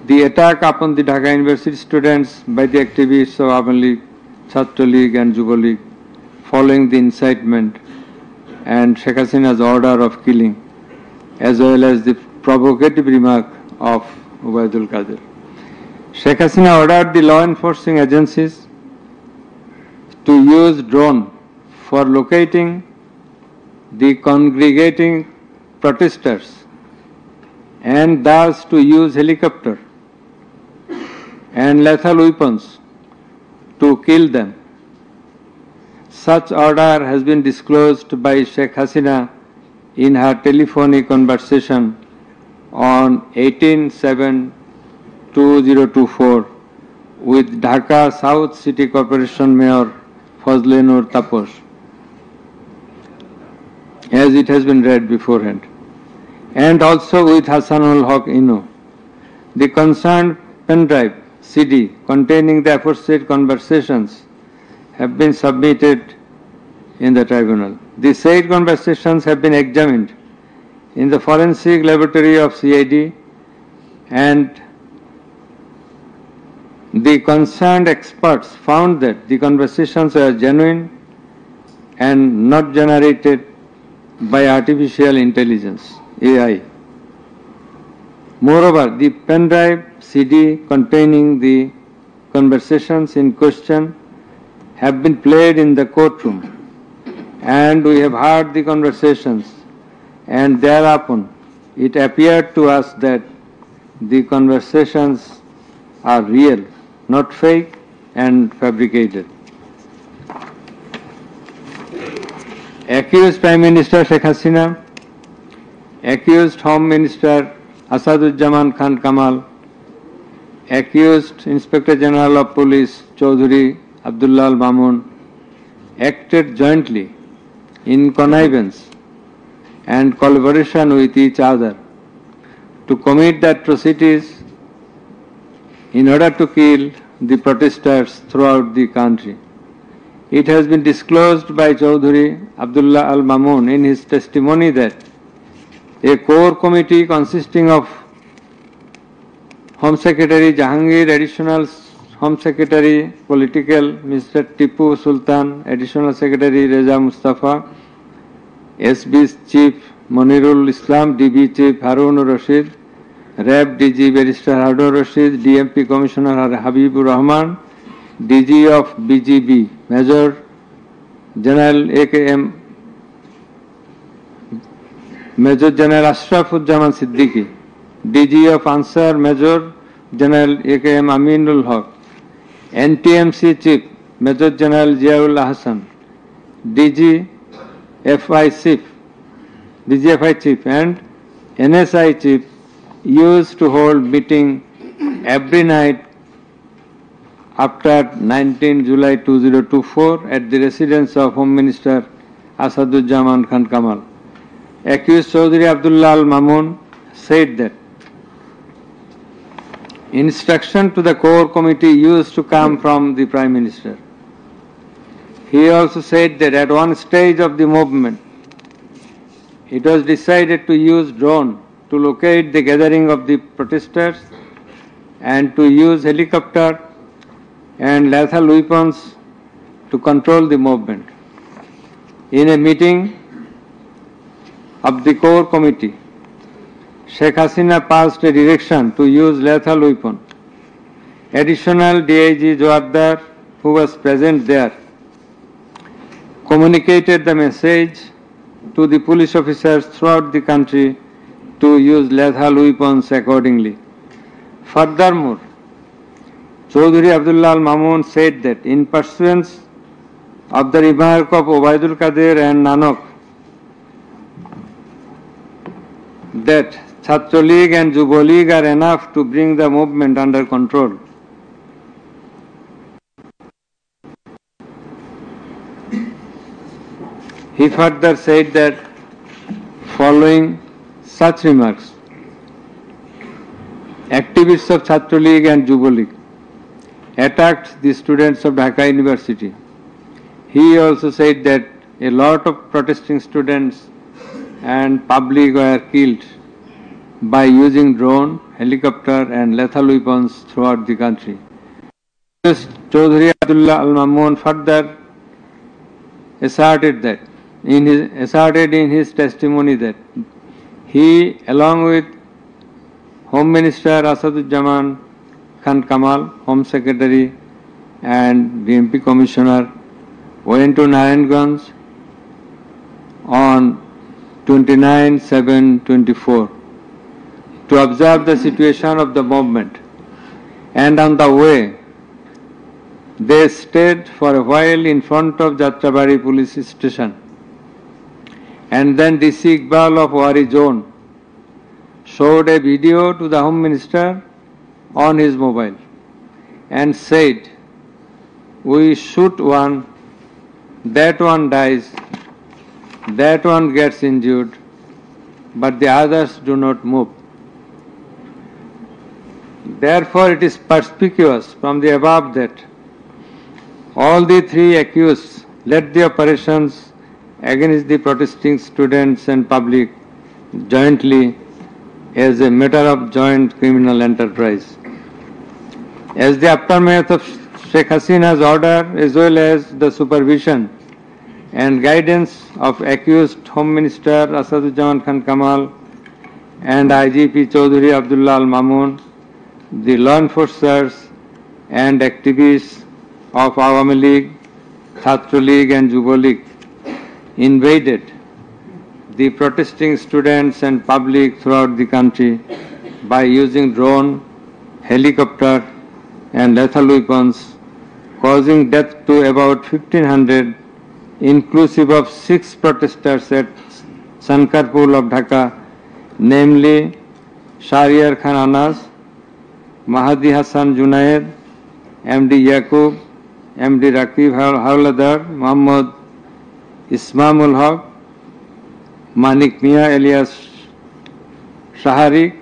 the attack upon the Dhaka University students by the activists of Awami League, Chhatra League and Yuva League following the incitement and Sheikh Hasina's order of killing, as well as the provocative remark of Ubaidul Qadir. Sheikh Hasina ordered the law enforcing agencies to use drone for locating the congregating protesters and thus to use helicopter and lethal weapons to kill them. Such order has been disclosed by Sheikh Hasina in her telephonic conversation on 18/7/2024 with Dhaka South City Corporation Mayor Fazle Nur Taposh, as it has been read beforehand. and also with Hassanul Haq Inu. The concerned pen drive CD containing the aforesaid conversations have been submitted in the tribunal. The said conversations have been examined in the forensic laboratory of CID, and the concerned experts found that the conversations were genuine and not generated by artificial intelligence, AI. Moreover, the pen drive CD containing the conversations in question have been played in the courtroom, and we have heard the conversations, and thereupon it appeared to us that the conversations are real, not fake and fabricated. Accused Prime Minister Sheikh Hasina, accused Home Minister Asaduzzaman Khan Kamal, accused Inspector General of Police Chaudhry Abdullah Al Mamun acted jointly in connivance and collaboration with each other to commit the atrocities in order to kill the protesters throughout the country. It has been disclosed by Chaudhry Abdullah Al Mamun in his testimony that a core committee consisting of Home Secretary Jahangir, Additional Home Secretary Political Mr. Tipu Sultan, Additional Secretary Reza Mustafa, SB's Chief Monirul Islam, DB Chief Harun Rashid, RAB DG Barrister Harun Rashid, DMP Commissioner Habibur Rahman, DG of BGB Major General AKM Major General Ashrafuzzaman Siddiqui, DG of Ansar Major General AKM Aminul Haq, NTMC Chief Major General Ziaul Ahsan, DGFI Chief and NSI Chief used to hold meeting every night after 19 July 2024 at the residence of Home Minister Asaduzzaman Khan Kamal. Accused Chaudhry Abdullah Al Mamun said that instruction to the core committee used to come from the Prime Minister. He also said that at one stage of the movement, it was decided to use drone to locate the gathering of the protesters and to use helicopter and lethal weapons to control the movement. In a meeting of the core committee, Sheikh Hasina passed a direction to use lethal weapon. Additional DIG Joardar, who was present there, communicated the message to the police officers throughout the country to use lethal weapons accordingly. Furthermore, Chaudhry Abdullah Al Mamun said that in pursuance of the remark of Obaidul Qadir and Nanak that Chhatra League and Jubo League are enough to bring the movement under control. He further said that following such remarks, activists of Chhatra League and Jubo League attacked the students of Dhaka University. He also said that a lot of protesting students and public were killed by using drone, helicopter and lethal weapons throughout the country. Chaudhry Abdullah Al Mamun further asserted in his testimony that he, along with Home Minister Asaduzzaman Khan Kamal, Home Secretary and DMP Commissioner, went to Narayanganj on 29/7/24 to observe the situation of the movement, and on the way they stayed for a while in front of Jatrabari police station, and then DC Iqbal of Wari Zone showed a video to the Home Minister on his mobile and said, "We shoot one, that one dies, that one gets injured, but the others do not move. Therefore, it is perspicuous from the above that all the three accused led the operations against the protesting students and public jointly as a matter of joint criminal enterprise. As the aftermath of Sheikh Hasina's order, as well as the supervision and guidance of accused Home Minister Asaduzzaman Khan Kamal and IGP Chaudhry Abdullah Al Mamun, the law enforcers and activists of Awami League, Chhatra League and Yuva League invaded the protesting students and public throughout the country by using drone, helicopter and lethal weapons, causing death to about 1,500, inclusive of 6 protesters at Sankarpur of Dhaka, namely Shahryar Khan Anas, Mahdi Hassan Junaid, MD Yaqub, MD Rakib Hawladar, Muhammad Ismamul Haq, Manik Mia alias Shaharik,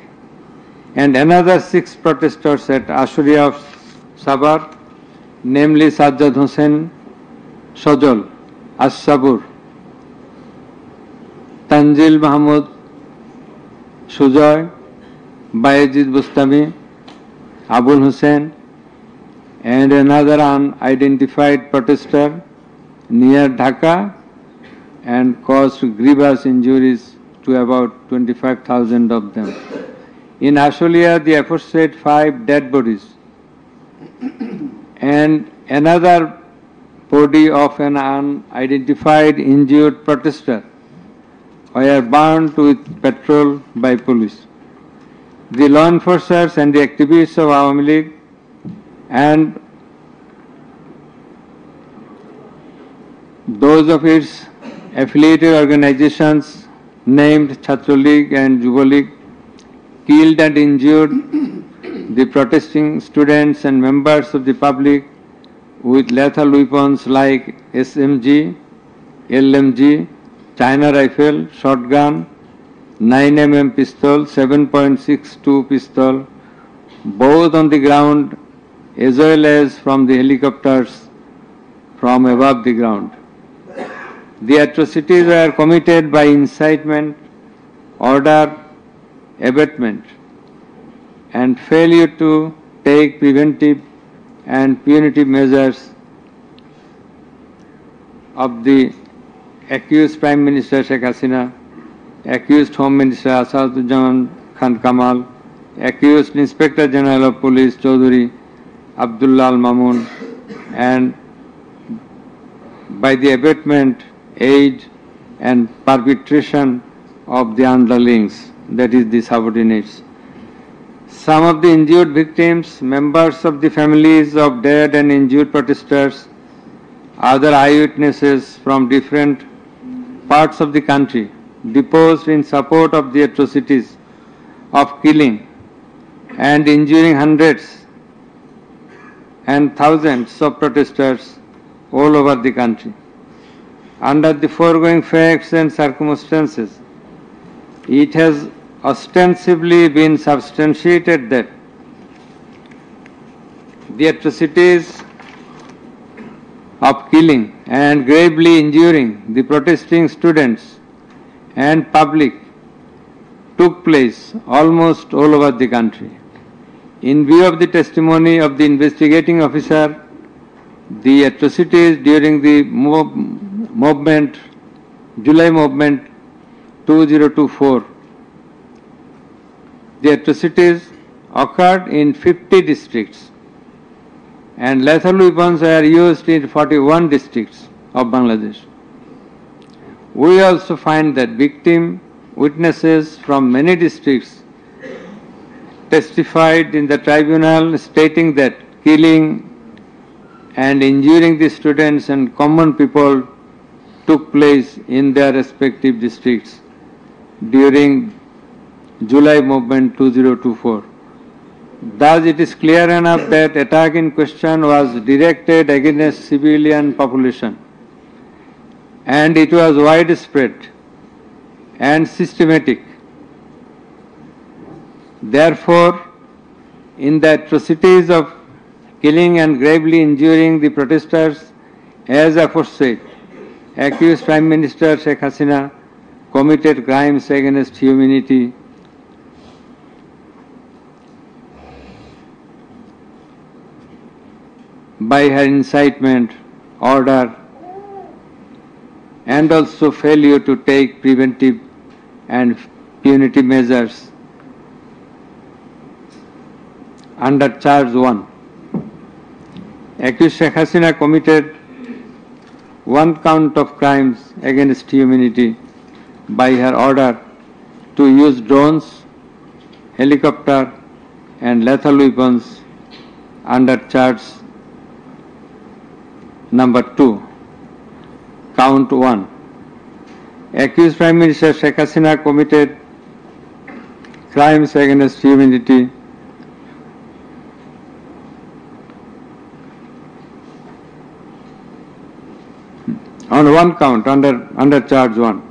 and another 6 protesters at Ashuria of Sabar, namely Sajjad Hussain Shajol, As-Sabur, Tanzil Mahmud Sujoy, Bayezid Bustami, Abul Hussain, and another unidentified protester near Dhaka, and caused grievous injuries to about 25,000 of them. In Ashulia, the aforesaid 5 dead bodies and another body of an unidentified injured protester were burned with petrol by police. The law enforcers and the activists of Awami League and those of its affiliated organizations named Chhatra League and Yuva League killed and injured the protesting students and members of the public with lethal weapons like SMG, LMG, China rifle, shotgun, 9mm pistol, 7.62 pistol, both on the ground as well as from the helicopters from above the ground. The atrocities were committed by incitement, order, abatement, and failure to take preventive and punitive measures of the accused Prime Minister Sheikh Hasina, accused Home Minister Asaduzzaman Khan Kamal, accused Inspector General of Police Chaudhry Abdullah Al Mamun, and by the abatement, aid and perpetration of the underlings, that is the subordinates. Some of the injured victims, members of the families of dead and injured protesters, other eyewitnesses from different parts of the country deposed in support of the atrocities of killing and injuring hundreds and thousands of protesters all over the country. Under the foregoing facts and circumstances, it has ostensibly been substantiated that the atrocities of killing and gravely injuring the protesting students and public took place almost all over the country. In view of the testimony of the investigating officer, the atrocities during the movement, July movement 2024, the atrocities occurred in 50 districts and lethal weapons were used in 41 districts of Bangladesh. We also find that victim witnesses from many districts testified in the tribunal stating that killing and injuring the students and common people took place in their respective districts during July movement 2024. Thus, it is clear enough that attack in question was directed against civilian population, and it was widespread and systematic Therefore, in the atrocities of killing and gravely injuring the protesters as aforesaid, accused Prime Minister Sheikh Hasina committed crimes against humanity by her incitement, order, and also failure to take preventive and punitive measures under charge 1. Accused Sheikh Hasina committed one count of crimes against humanity by her order to use drones, helicopter and lethal weapons under charge number 2, count 1. Accused Prime Minister Sheikh Hasina committed crimes against humanity on one count under charge 1.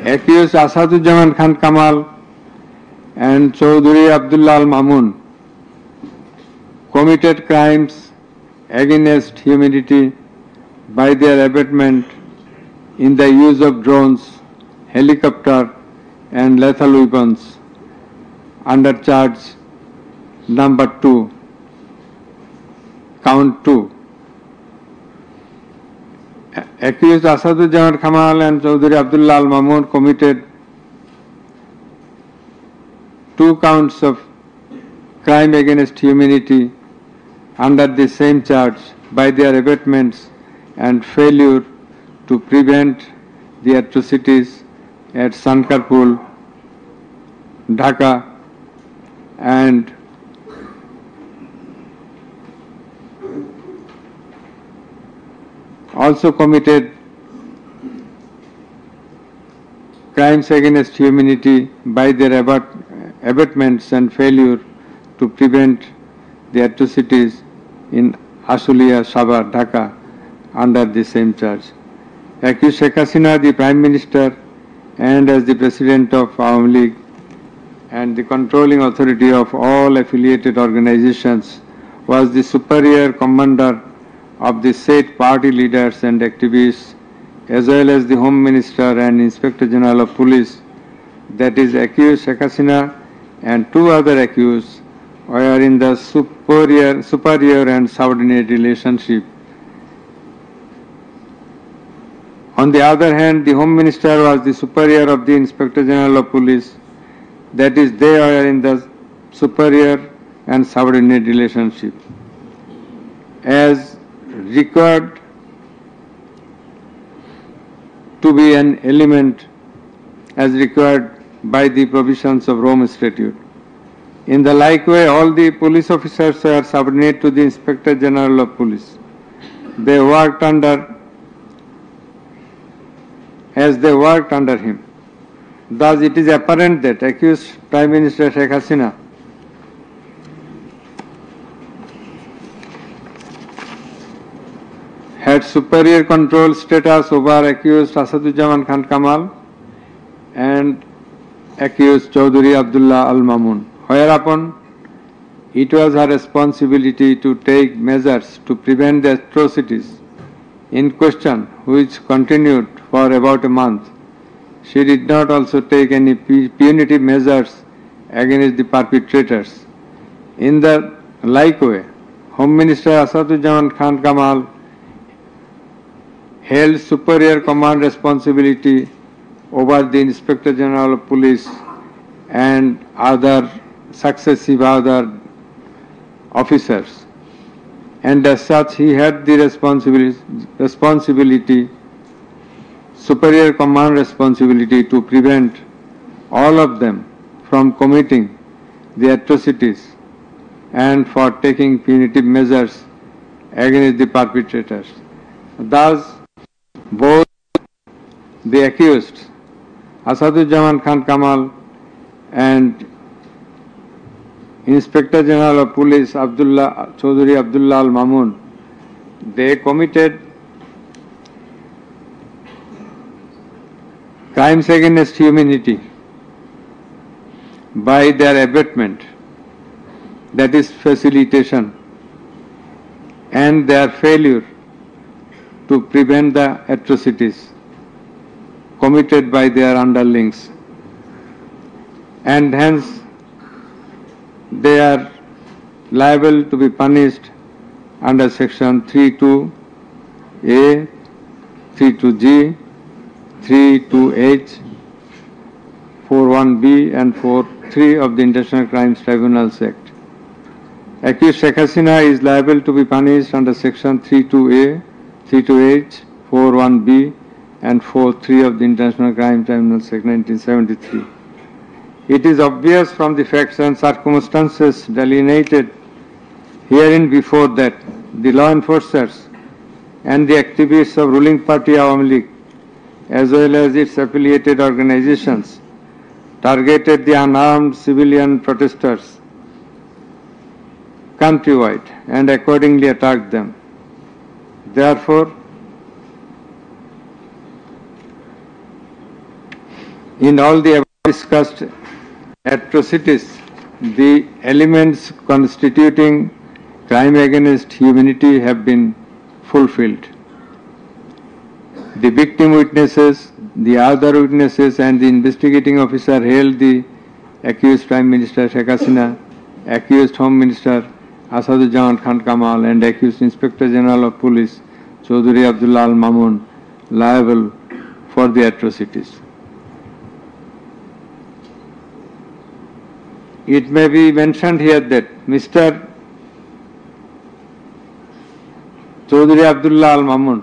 Accused Asadujaman Khan Kamal and Chaudhuri Abdullah Al Mamun committed crimes against humanity by their abatement in the use of drones, helicopter and lethal weapons under charge number 2, count 2. Accused Asadujaman Kamal and Chaudhuri Abdullah Al Mamun committed 2 counts of crime against humanity under the same charge by their abatements and failure to prevent the atrocities at Sankarpur, Dhaka, and also committed crimes against humanity by their abatements and failure to prevent the atrocities in Ashulia, Sabha, Dhaka under the same charge. Accused Sheikh Hasina, the Prime Minister and as the President of Awami League and the controlling authority of all affiliated organizations, was the superior commander of the said party leaders and activists, as well as the Home Minister and Inspector General of Police, that is accused Sheikh Hasina and 2 other accused were in the superior and subordinate relationship. On the other hand, the Home Minister was the superior of the Inspector General of Police, that is they are in the superior and subordinate relationship. As required to be an element as required by the provisions of Rome Statute. In the like way, all the police officers are subordinate to the Inspector General of Police. They worked under him. Thus, it is apparent that accused Prime Minister Sheikh Hasina had superior control status over accused Asadujaman Khan Kamal and accused Chaudhuri Abdullah Al Mamun, whereupon it was her responsibility to take measures to prevent the atrocities in question, which continued for about a month. She did not also take any punitive measures against the perpetrators. In the like way, Home Minister Asadujaman Khan Kamal held superior command responsibility over the Inspector General of Police and other successive other officers, and as such he had the superior command responsibility to prevent all of them from committing the atrocities and for taking punitive measures against the perpetrators. Thus, both the accused Asadujaman Khan Kamal and Inspector General of Police Chaudhuri Abdullah Al Mamun, they committed crimes against humanity by their abatement, that is facilitation, and their failure to prevent the atrocities committed by their underlings, and hence they are liable to be punished under section 32A, 32G, 32H, 41B and 43 of the International Crimes Tribunals Act. Accused Sheikh Hasina is liable to be punished under section 32A, 32H, 41B and 43 of the International Crimes Tribunals Act 1973. It is obvious from the facts and circumstances delineated herein before that the law enforcers and the activists of ruling party Awami League as well as its affiliated organizations targeted the unarmed civilian protesters countrywide and accordingly attacked them. Therefore, in all the above discussed atrocities, the elements constituting crime against humanity have been fulfilled. The victim witnesses, the other witnesses and the investigating officer held the accused Prime Minister Sheikh Hasina, accused Home Minister Asaduzzaman Khan Kamal and accused Inspector General of Police Chaudhry Abdullah Al Mamun liable for the atrocities. It may be mentioned here that Mr. Chaudhry Abdullah Al Mamun,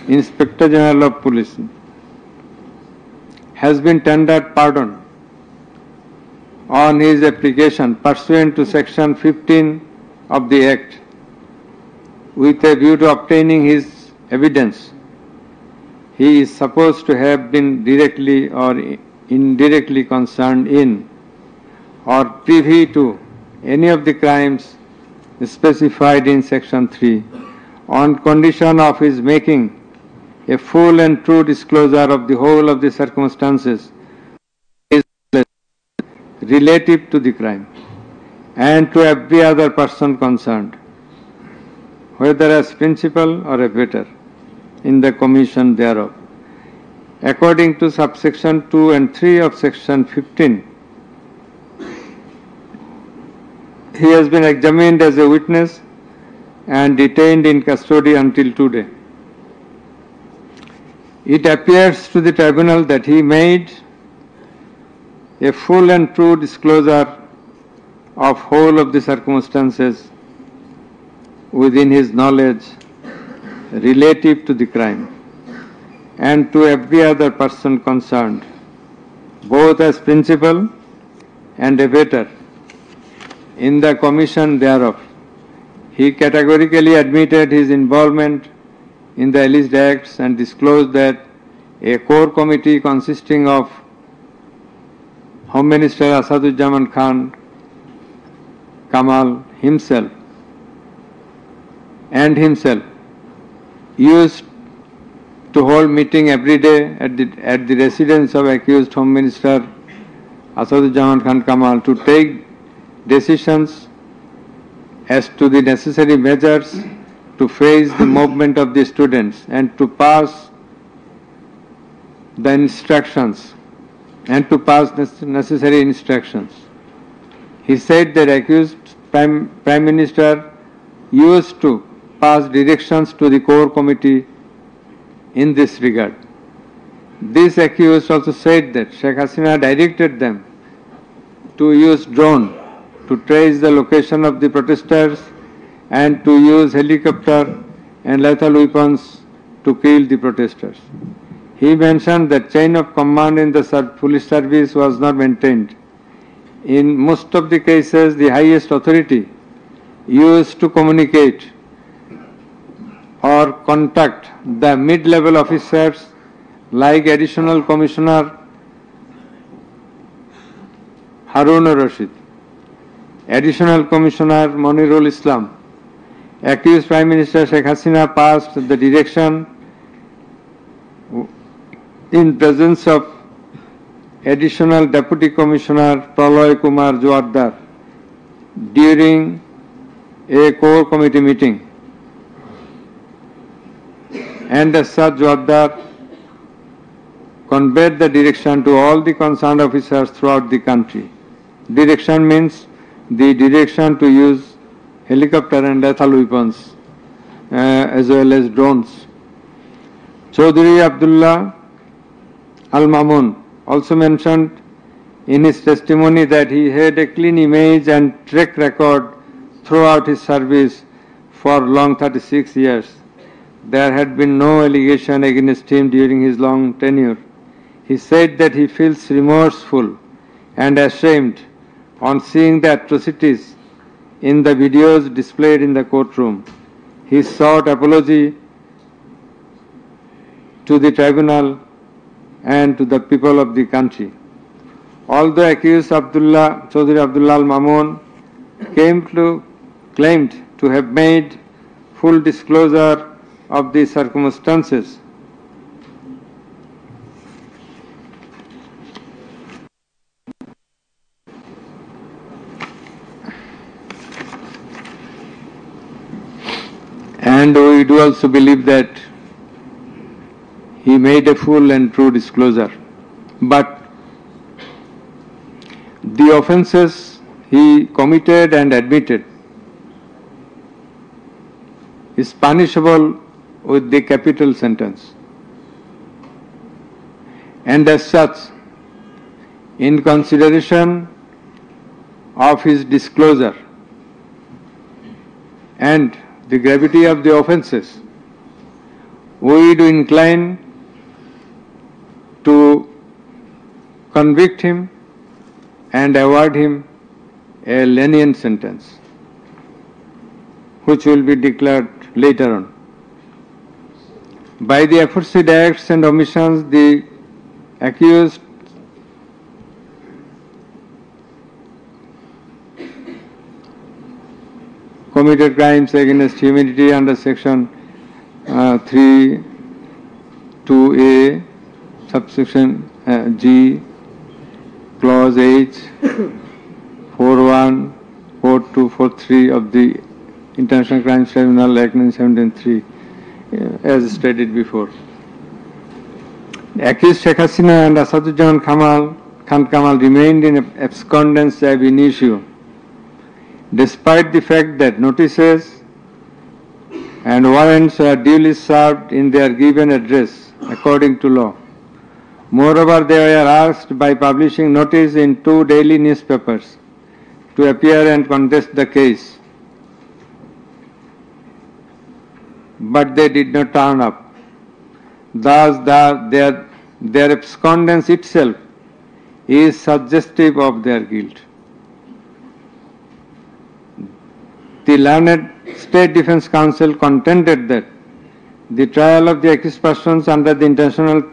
Inspector General of Police, has been tendered pardon on his application pursuant to section 15 of the Act with a view to obtaining his evidence. He is supposed to have been directly or indirectly concerned in or privy to any of the crimes specified in section 3 on condition of his making a full and true disclosure of the whole of the circumstances relative to the crime and to every other person concerned, whether as principal or abettor in the commission thereof. According to subsection 2 and 3 of section 15, he has been examined as a witness and detained in custody until today. It appears to the tribunal that he made a full and true disclosure of whole of the circumstances within his knowledge relative to the crime and to every other person concerned, both as principal and abettor in the commission thereof. He categorically admitted his involvement in the alleged acts and disclosed that a core committee consisting of Home Minister Asaduzzaman Khan Kamal himself used to hold meeting every day at the residence of accused Home Minister Asaduzzaman Khan Kamal to take decisions as to the necessary measures to face the movement of the students and to pass the instructions and to pass necessary instructions. He said that accused Prime Minister used to pass directions to the core committee in this regard. This accused also said that Sheikh Hasina directed them to use drone to trace the location of the protesters and to use helicopter and lethal weapons to kill the protesters. He mentioned that chain of command in the police service was not maintained. In most of the cases, the highest authority used to communicate or contact the mid-level officers like Additional Commissioner Harun Rashid, Additional Commissioner Monirul Islam. Accused Prime Minister Sheikh Hasina passed the direction in presence of Additional Deputy Commissioner Praloy Kumar Joardar during a core committee meeting. And as such, Joardar conveyed the direction to all the concerned officers throughout the country. Direction means the direction to use helicopter and lethal weapons as well as drones. Chaudhry Abdullah Al-Mamun also mentioned in his testimony that he had a clean image and track record throughout his service for long 36 years. There had been no allegation against him during his long tenure. He said that he feels remorseful and ashamed on seeing the atrocities in the videos displayed in the courtroom. He sought apology to the tribunal and to the people of the country. Although accused Chaudhry Abdullah Al-Mamun claimed to have made full disclosure of the circumstances, and we do also believe that he made a full and true disclosure. But the offences he committed and admitted is punishable with the capital sentence. And as such, in consideration of his disclosure and the gravity of the offences, we do incline to convict him and award him a lenient sentence, which will be declared later on. By the aforesaid acts and omissions, the accused committed crimes against humanity under section 3(2)(a), subsection G, clause H, 4(1), 4(2), 4(3) of the International Crimes Tribunal Act 1973, as stated before. The accused Sheikh Hasina and Asaduজ্জামান Khan Kamal remained in abscondence ab initio, despite the fact that notices and warrants were duly served in their given address according to law. Moreover, they were asked by publishing notice in 2 daily newspapers to appear and contest the case, but they did not turn up. Thus, their abscondence itself is suggestive of their guilt. The learned State Defence Counsel contended that the trial of the accused persons under the International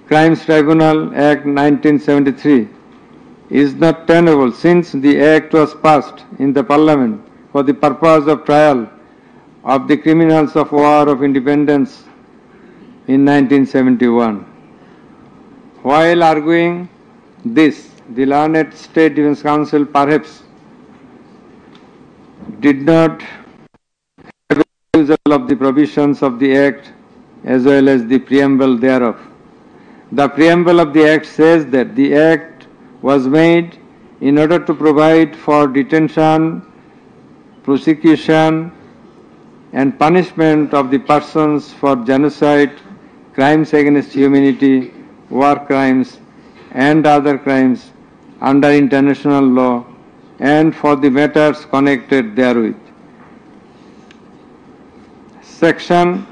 Crimes Tribunal Act 1973 is not tenable, since the Act was passed in the Parliament for the purpose of trial of the criminals of War of Independence in 1971. While arguing this, the learned State Defence Counsel perhaps did not have a refusal of the provisions of the Act as well as the preamble thereof. The preamble of the Act says that the Act was made in order to provide for detention, prosecution, and punishment of the persons for genocide, crimes against humanity, war crimes, and other crimes under international law, and for the matters connected therewith. Section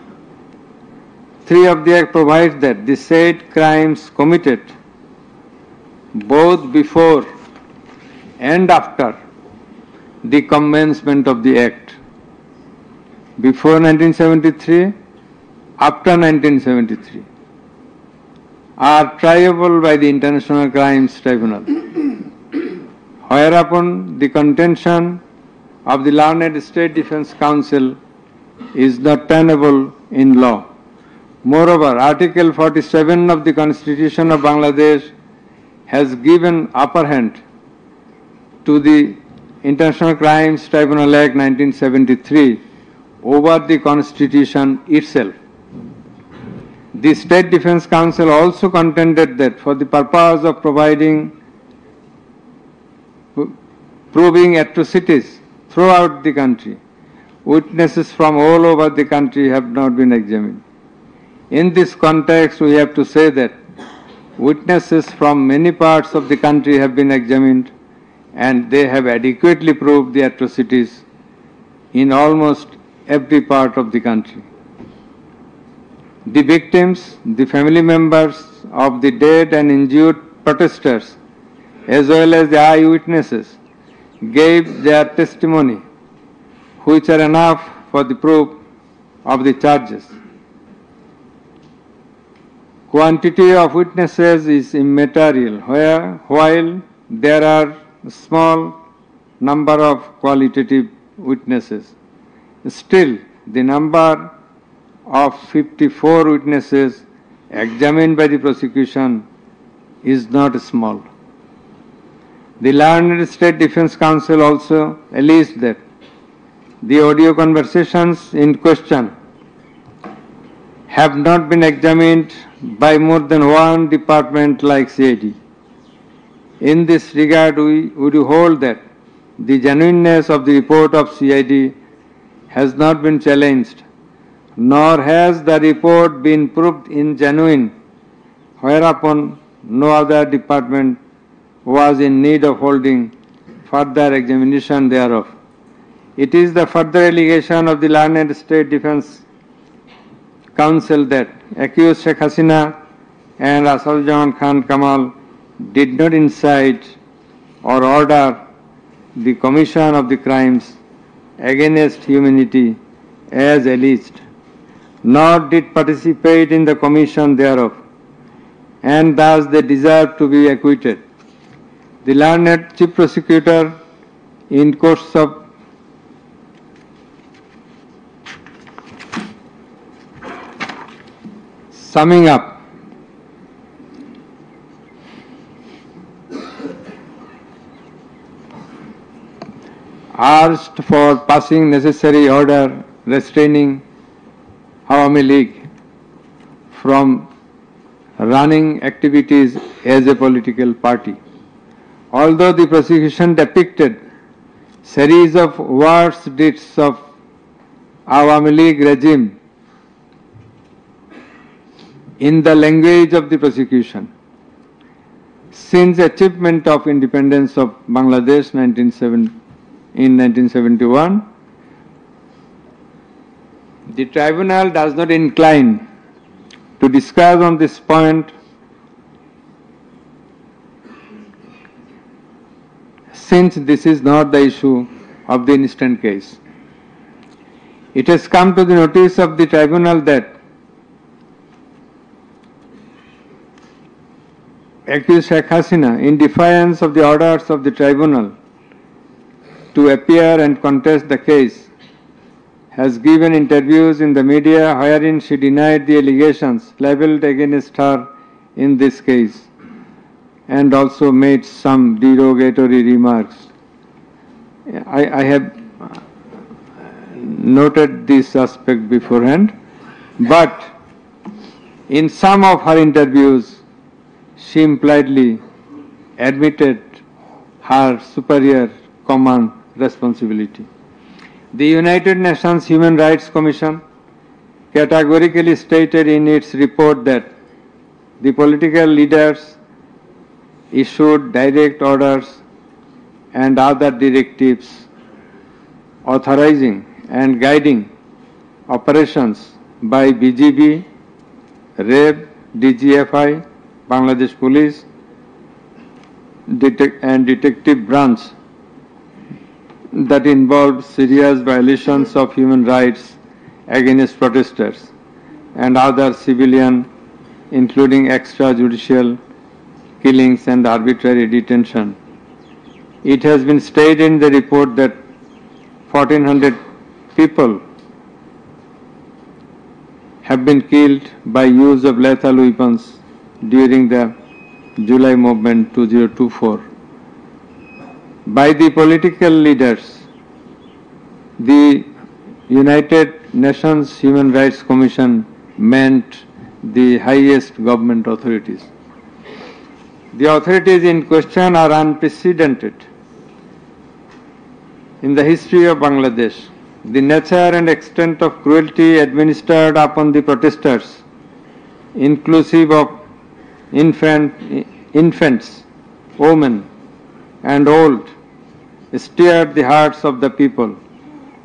3 of the Act provides that the said crimes committed both before and after the commencement of the Act, before 1973, after 1973, are triable by the International Crimes Tribunal. Whereupon the contention of the learned State Defence Counsel is not tenable in law. Moreover, Article 47 of the Constitution of Bangladesh has given upper hand to the International Crimes Tribunal Act 1973 over the Constitution itself. The State Defense Council also contended that for the purpose of proving atrocities throughout the country, witnesses from all over the country have not been examined. In this context, we have to say that witnesses from many parts of the country have been examined, and they have adequately proved the atrocities in almost every part of the country. The victims, the family members of the dead and injured protesters, as well as the eyewitnesses, gave their testimony, which are enough for the proof of the charges. Quantity of witnesses is immaterial, while there are a small number of qualitative witnesses. Still, the number of 54 witnesses examined by the prosecution is not small. The learned State Defense Council also alleged that the audio conversations in question have not been examined by more than one department like CID. In this regard, we would hold that the genuineness of the report of CID has not been challenged, nor has the report been proved ingenuine, whereupon no other department was in need of holding further examination thereof. It is the further allegation of the learned State Defense Council that accused Sheikh Hasina and Asaduzzaman Khan Kamal did not incite or order the commission of the crimes against humanity as alleged, nor did participate in the commission thereof, and thus they deserve to be acquitted. The learned Chief Prosecutor, in course of summing up, urged for passing necessary order restraining Awami League from running activities as a political party. Although the prosecution depicted series of worse deeds of Awami League regime in the language of the prosecution, since achievement of independence of Bangladesh in 1971, the tribunal does not incline to discuss on this point, since this is not the issue of the instant case. It has come to the notice of the tribunal that accused Sheikh Hasina, in defiance of the orders of the tribunal to appear and contest the case, has given interviews in the media wherein she denied the allegations leveled against her in this case and also made some derogatory remarks. I have noted this aspect beforehand, but in some of her interviews she impliedly admitted her superior command responsibility. The United Nations Human Rights Commission categorically stated in its report that the political leaders issued direct orders and other directives authorizing and guiding operations by BGB, REB, DGFI, Bangladesh Police, and Detective Branch that involved serious violations of human rights against protesters and other civilian, including extrajudicial killings and arbitrary detention. It has been stated in the report that 1,400 people have been killed by use of lethal weapons during the July movement 2024 by the political leaders, the United Nations Human Rights Commission meant the highest government authorities. The authorities in question are unprecedented in the history of Bangladesh. The nature and extent of cruelty administered upon the protesters, inclusive of infants, women, and old, stirred the hearts of the people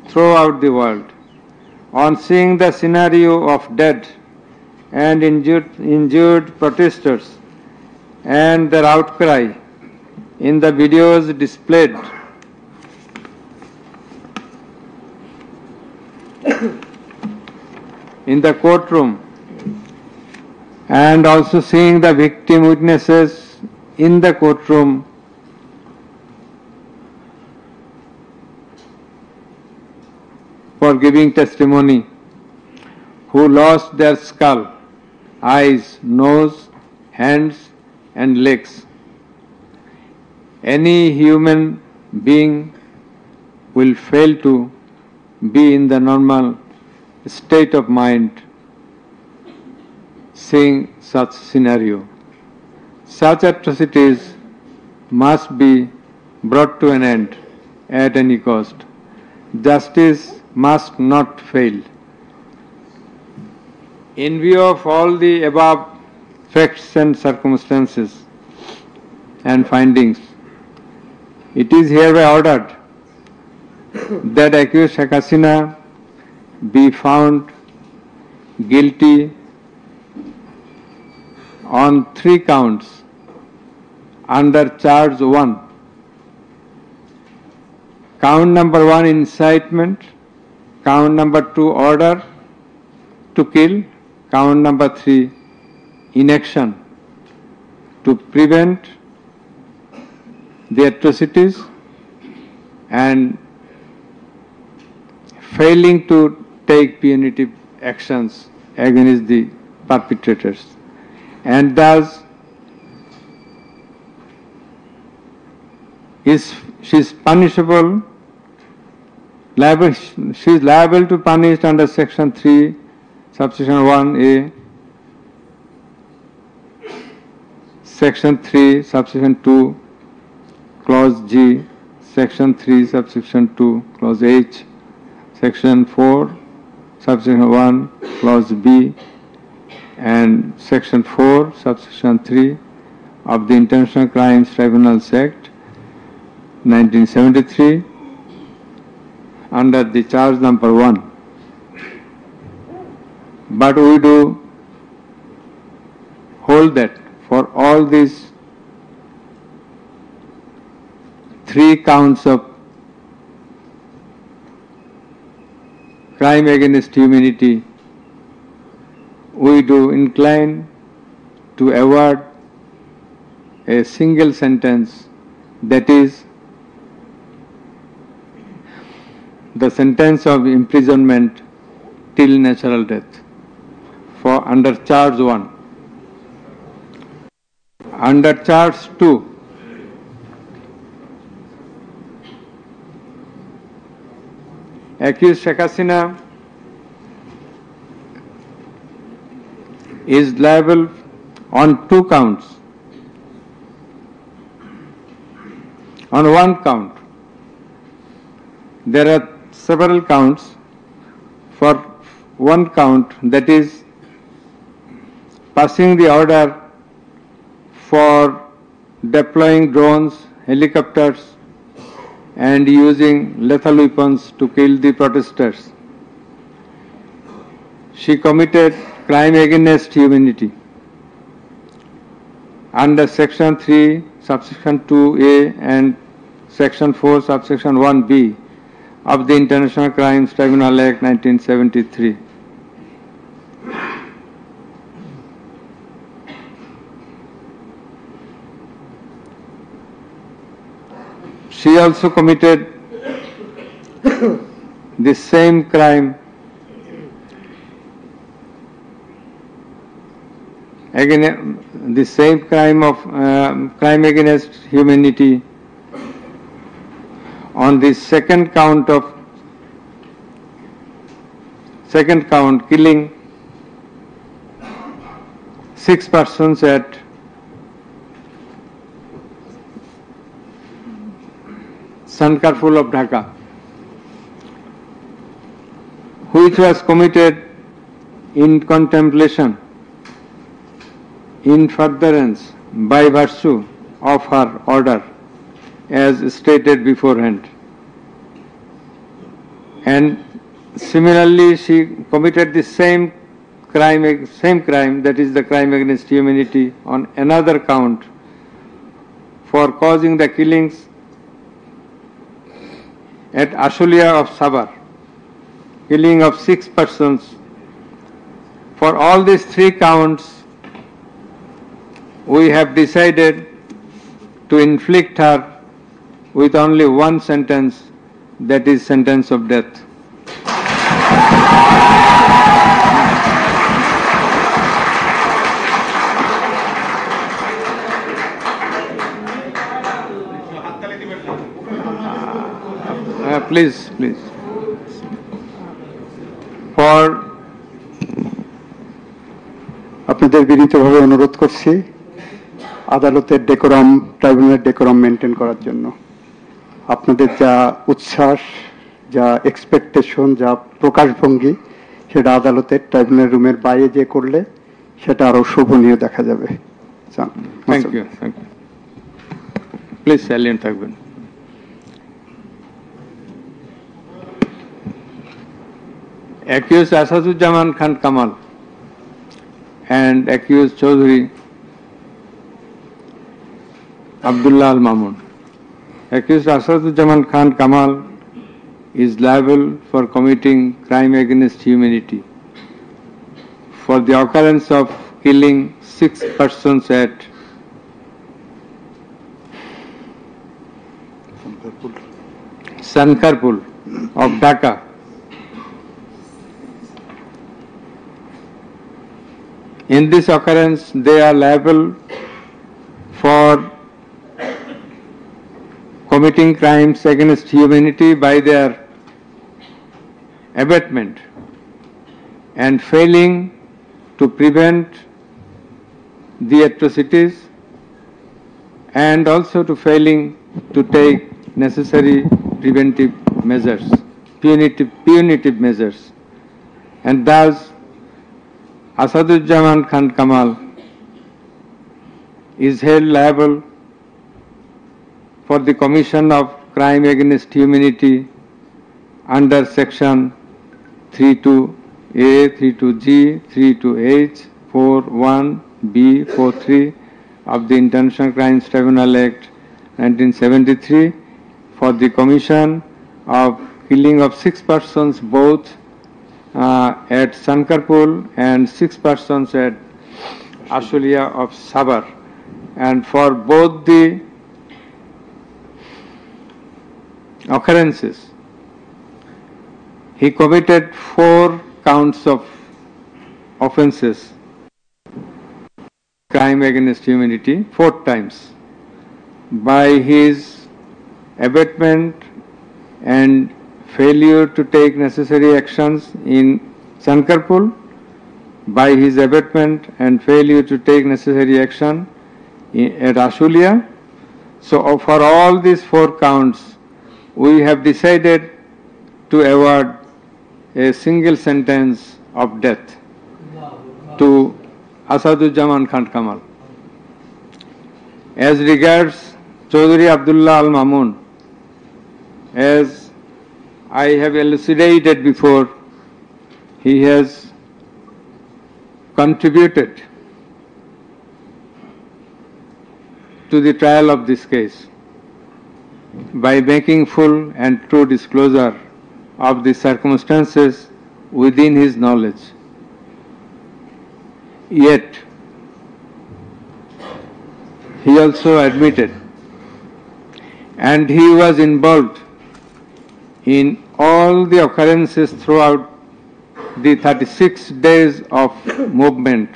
throughout the world. On seeing the scenario of dead and injured protesters and their outcry in the videos displayed in the courtroom, and also seeing the victim witnesses in the courtroom, for giving testimony, who lost their skull, eyes, nose, hands, and legs. Any human being will fail to be in the normal state of mind seeing such scenario. Such atrocities must be brought to an end at any cost. Justice must not fail. In view of all the above facts and circumstances and findings, it is hereby ordered that accused Sheikh Hasina be found guilty on 3 counts under charge 1. Count number 1, incitement. Count number 2, order to kill. Count number 3, inaction to prevent the atrocities and failing to take punitive actions against the perpetrators, and thus she is punishable. She is liable to punish under section 3, subsection 1A, section 3, subsection 2, clause G, section 3, subsection 2, clause H, section 4, subsection 1, clause B, and section 4, subsection 3 of the International Crimes Tribunals Act 1973 under the charge number 1. But we do hold that for all these 3 counts of crime against humanity, we do incline to award a single sentence, that is the sentence of imprisonment till natural death for under charge 1. Under charge 2, accused Sheikh Hasina is liable on 2 counts. On 1 count, there are several counts. For 1 count, that is passing the order for deploying drones, helicopters, and using lethal weapons to kill the protesters. She committed crime against humanity under section 3, subsection 2A and section 4, subsection 1B of the International Crimes Tribunal Act 1973. She also committed the same crime again, the same crime of crime against humanity on the second count, killing 6 persons at Sankarpur of Dhaka, which was committed in contemplation, in furtherance, by virtue of her order, as stated beforehand. And similarly, she committed the same crime, that is the crime against humanity, on another count for causing the killings at Ashulia of Sabar, killing of 6 persons. For all these 3 counts, we have decided to inflict her with only one sentence, that is sentence of death. Please. For আপনাদের বিনীতভাবে অনুরোধ করছি আদালতের decorum, ট্রাইব্যুনালের decorum maintain করার জন্য। আপনাদের যা উচ্ছ্বাস, যা এক্সপেকটেশন, যা প্রকাশভঙ্গি, সেটা আদালতের ট্রাইব্যুনাল রুমের বাইরে যে করলে সেটা আরো শোভনীয় দেখা যাবে। Thank you. প্লিজ সাইলেন্ট থাকবেন। Accused Asaduzzaman Khan Kamal and accused Chaudhry Abdullah Al Mamun. Accused Asaduzzaman Khan Kamal is liable for committing crime against humanity for the occurrence of killing 6 persons at Sankarpur of Dhaka. In this occurrence, they are liable for committing crimes against humanity by their abatement and failing to prevent the atrocities, and also to failing to take necessary preventive measures, punitive measures, and thus Asaduzzaman Khan Kamal is held liable for the commission of crime against humanity under section 32A, 32G, 32H, 41B, 43 of the International Crimes Tribunal Act 1973 for the commission of killing of 6 persons both at Sankarpur and 6 persons at Ashulia of Sabar, and for both the occurrences he committed 4 counts of offences, crime against humanity, 4 times, by his abatement and failure to take necessary actions in Sankarpur, by his abatement and failure to take necessary action at Ashulia. So for all these 4 counts, we have decided to award a single sentence of death to Asaduzzaman Khan Kamal. As regards Chaudhry Abdullah Al Mamun, as I have elucidated before, he has contributed to the trial of this case by making full and true disclosure of the circumstances within his knowledge. Yet, he also admitted, and he was involved in all the occurrences throughout the 36 days of movement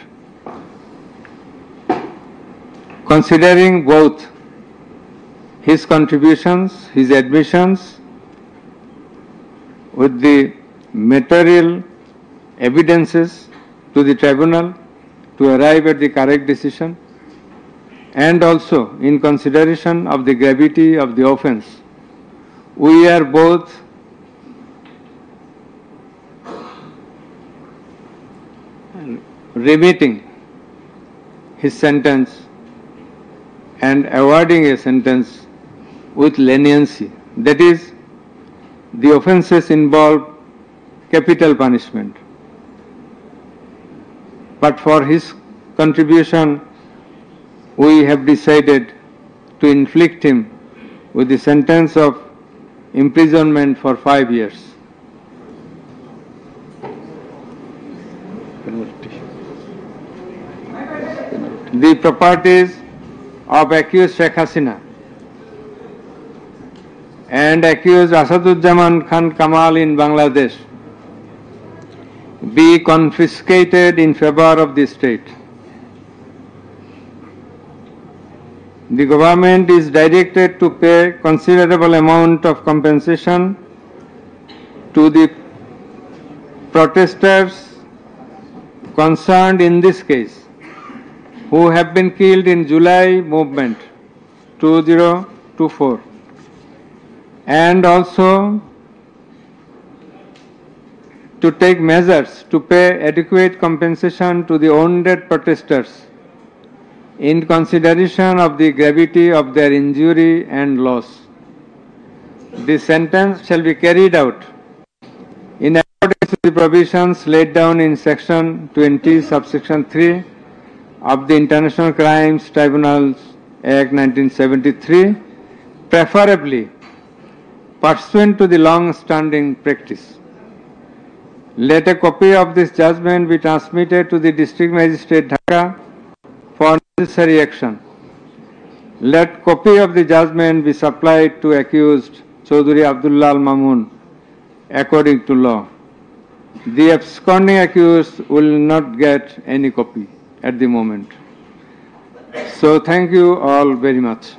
considering both his contributions, his admissions, with the material evidences to the tribunal to arrive at the correct decision, and also in consideration of the gravity of the offence, we are both remitting his sentence and awarding a sentence with leniency. That is, the offences involve capital punishment. But for his contribution, we have decided to inflict him with the sentence of imprisonment for 5 years. The properties of accused Sheikh Hasina and accused Asaduzzaman Khan Kamal in Bangladesh be confiscated in favor of the state. The government is directed to pay considerable amount of compensation to the protesters concerned in this case, who have been killed in July movement 2024, and also to take measures to pay adequate compensation to the wounded protesters in consideration of the gravity of their injury and loss. The sentence shall be carried out in accordance with the provisions laid down in Section 20, subsection 3 of the International Crimes Tribunals Act 1973, preferably pursuant to the long-standing practice. Let a copy of this judgment be transmitted to the District Magistrate Dhaka for necessary action. Let copy of the judgment be supplied to accused Chaudhry Abdullah Al Mamun according to law. The absconding accused will not get any copy at the moment. So thank you all very much.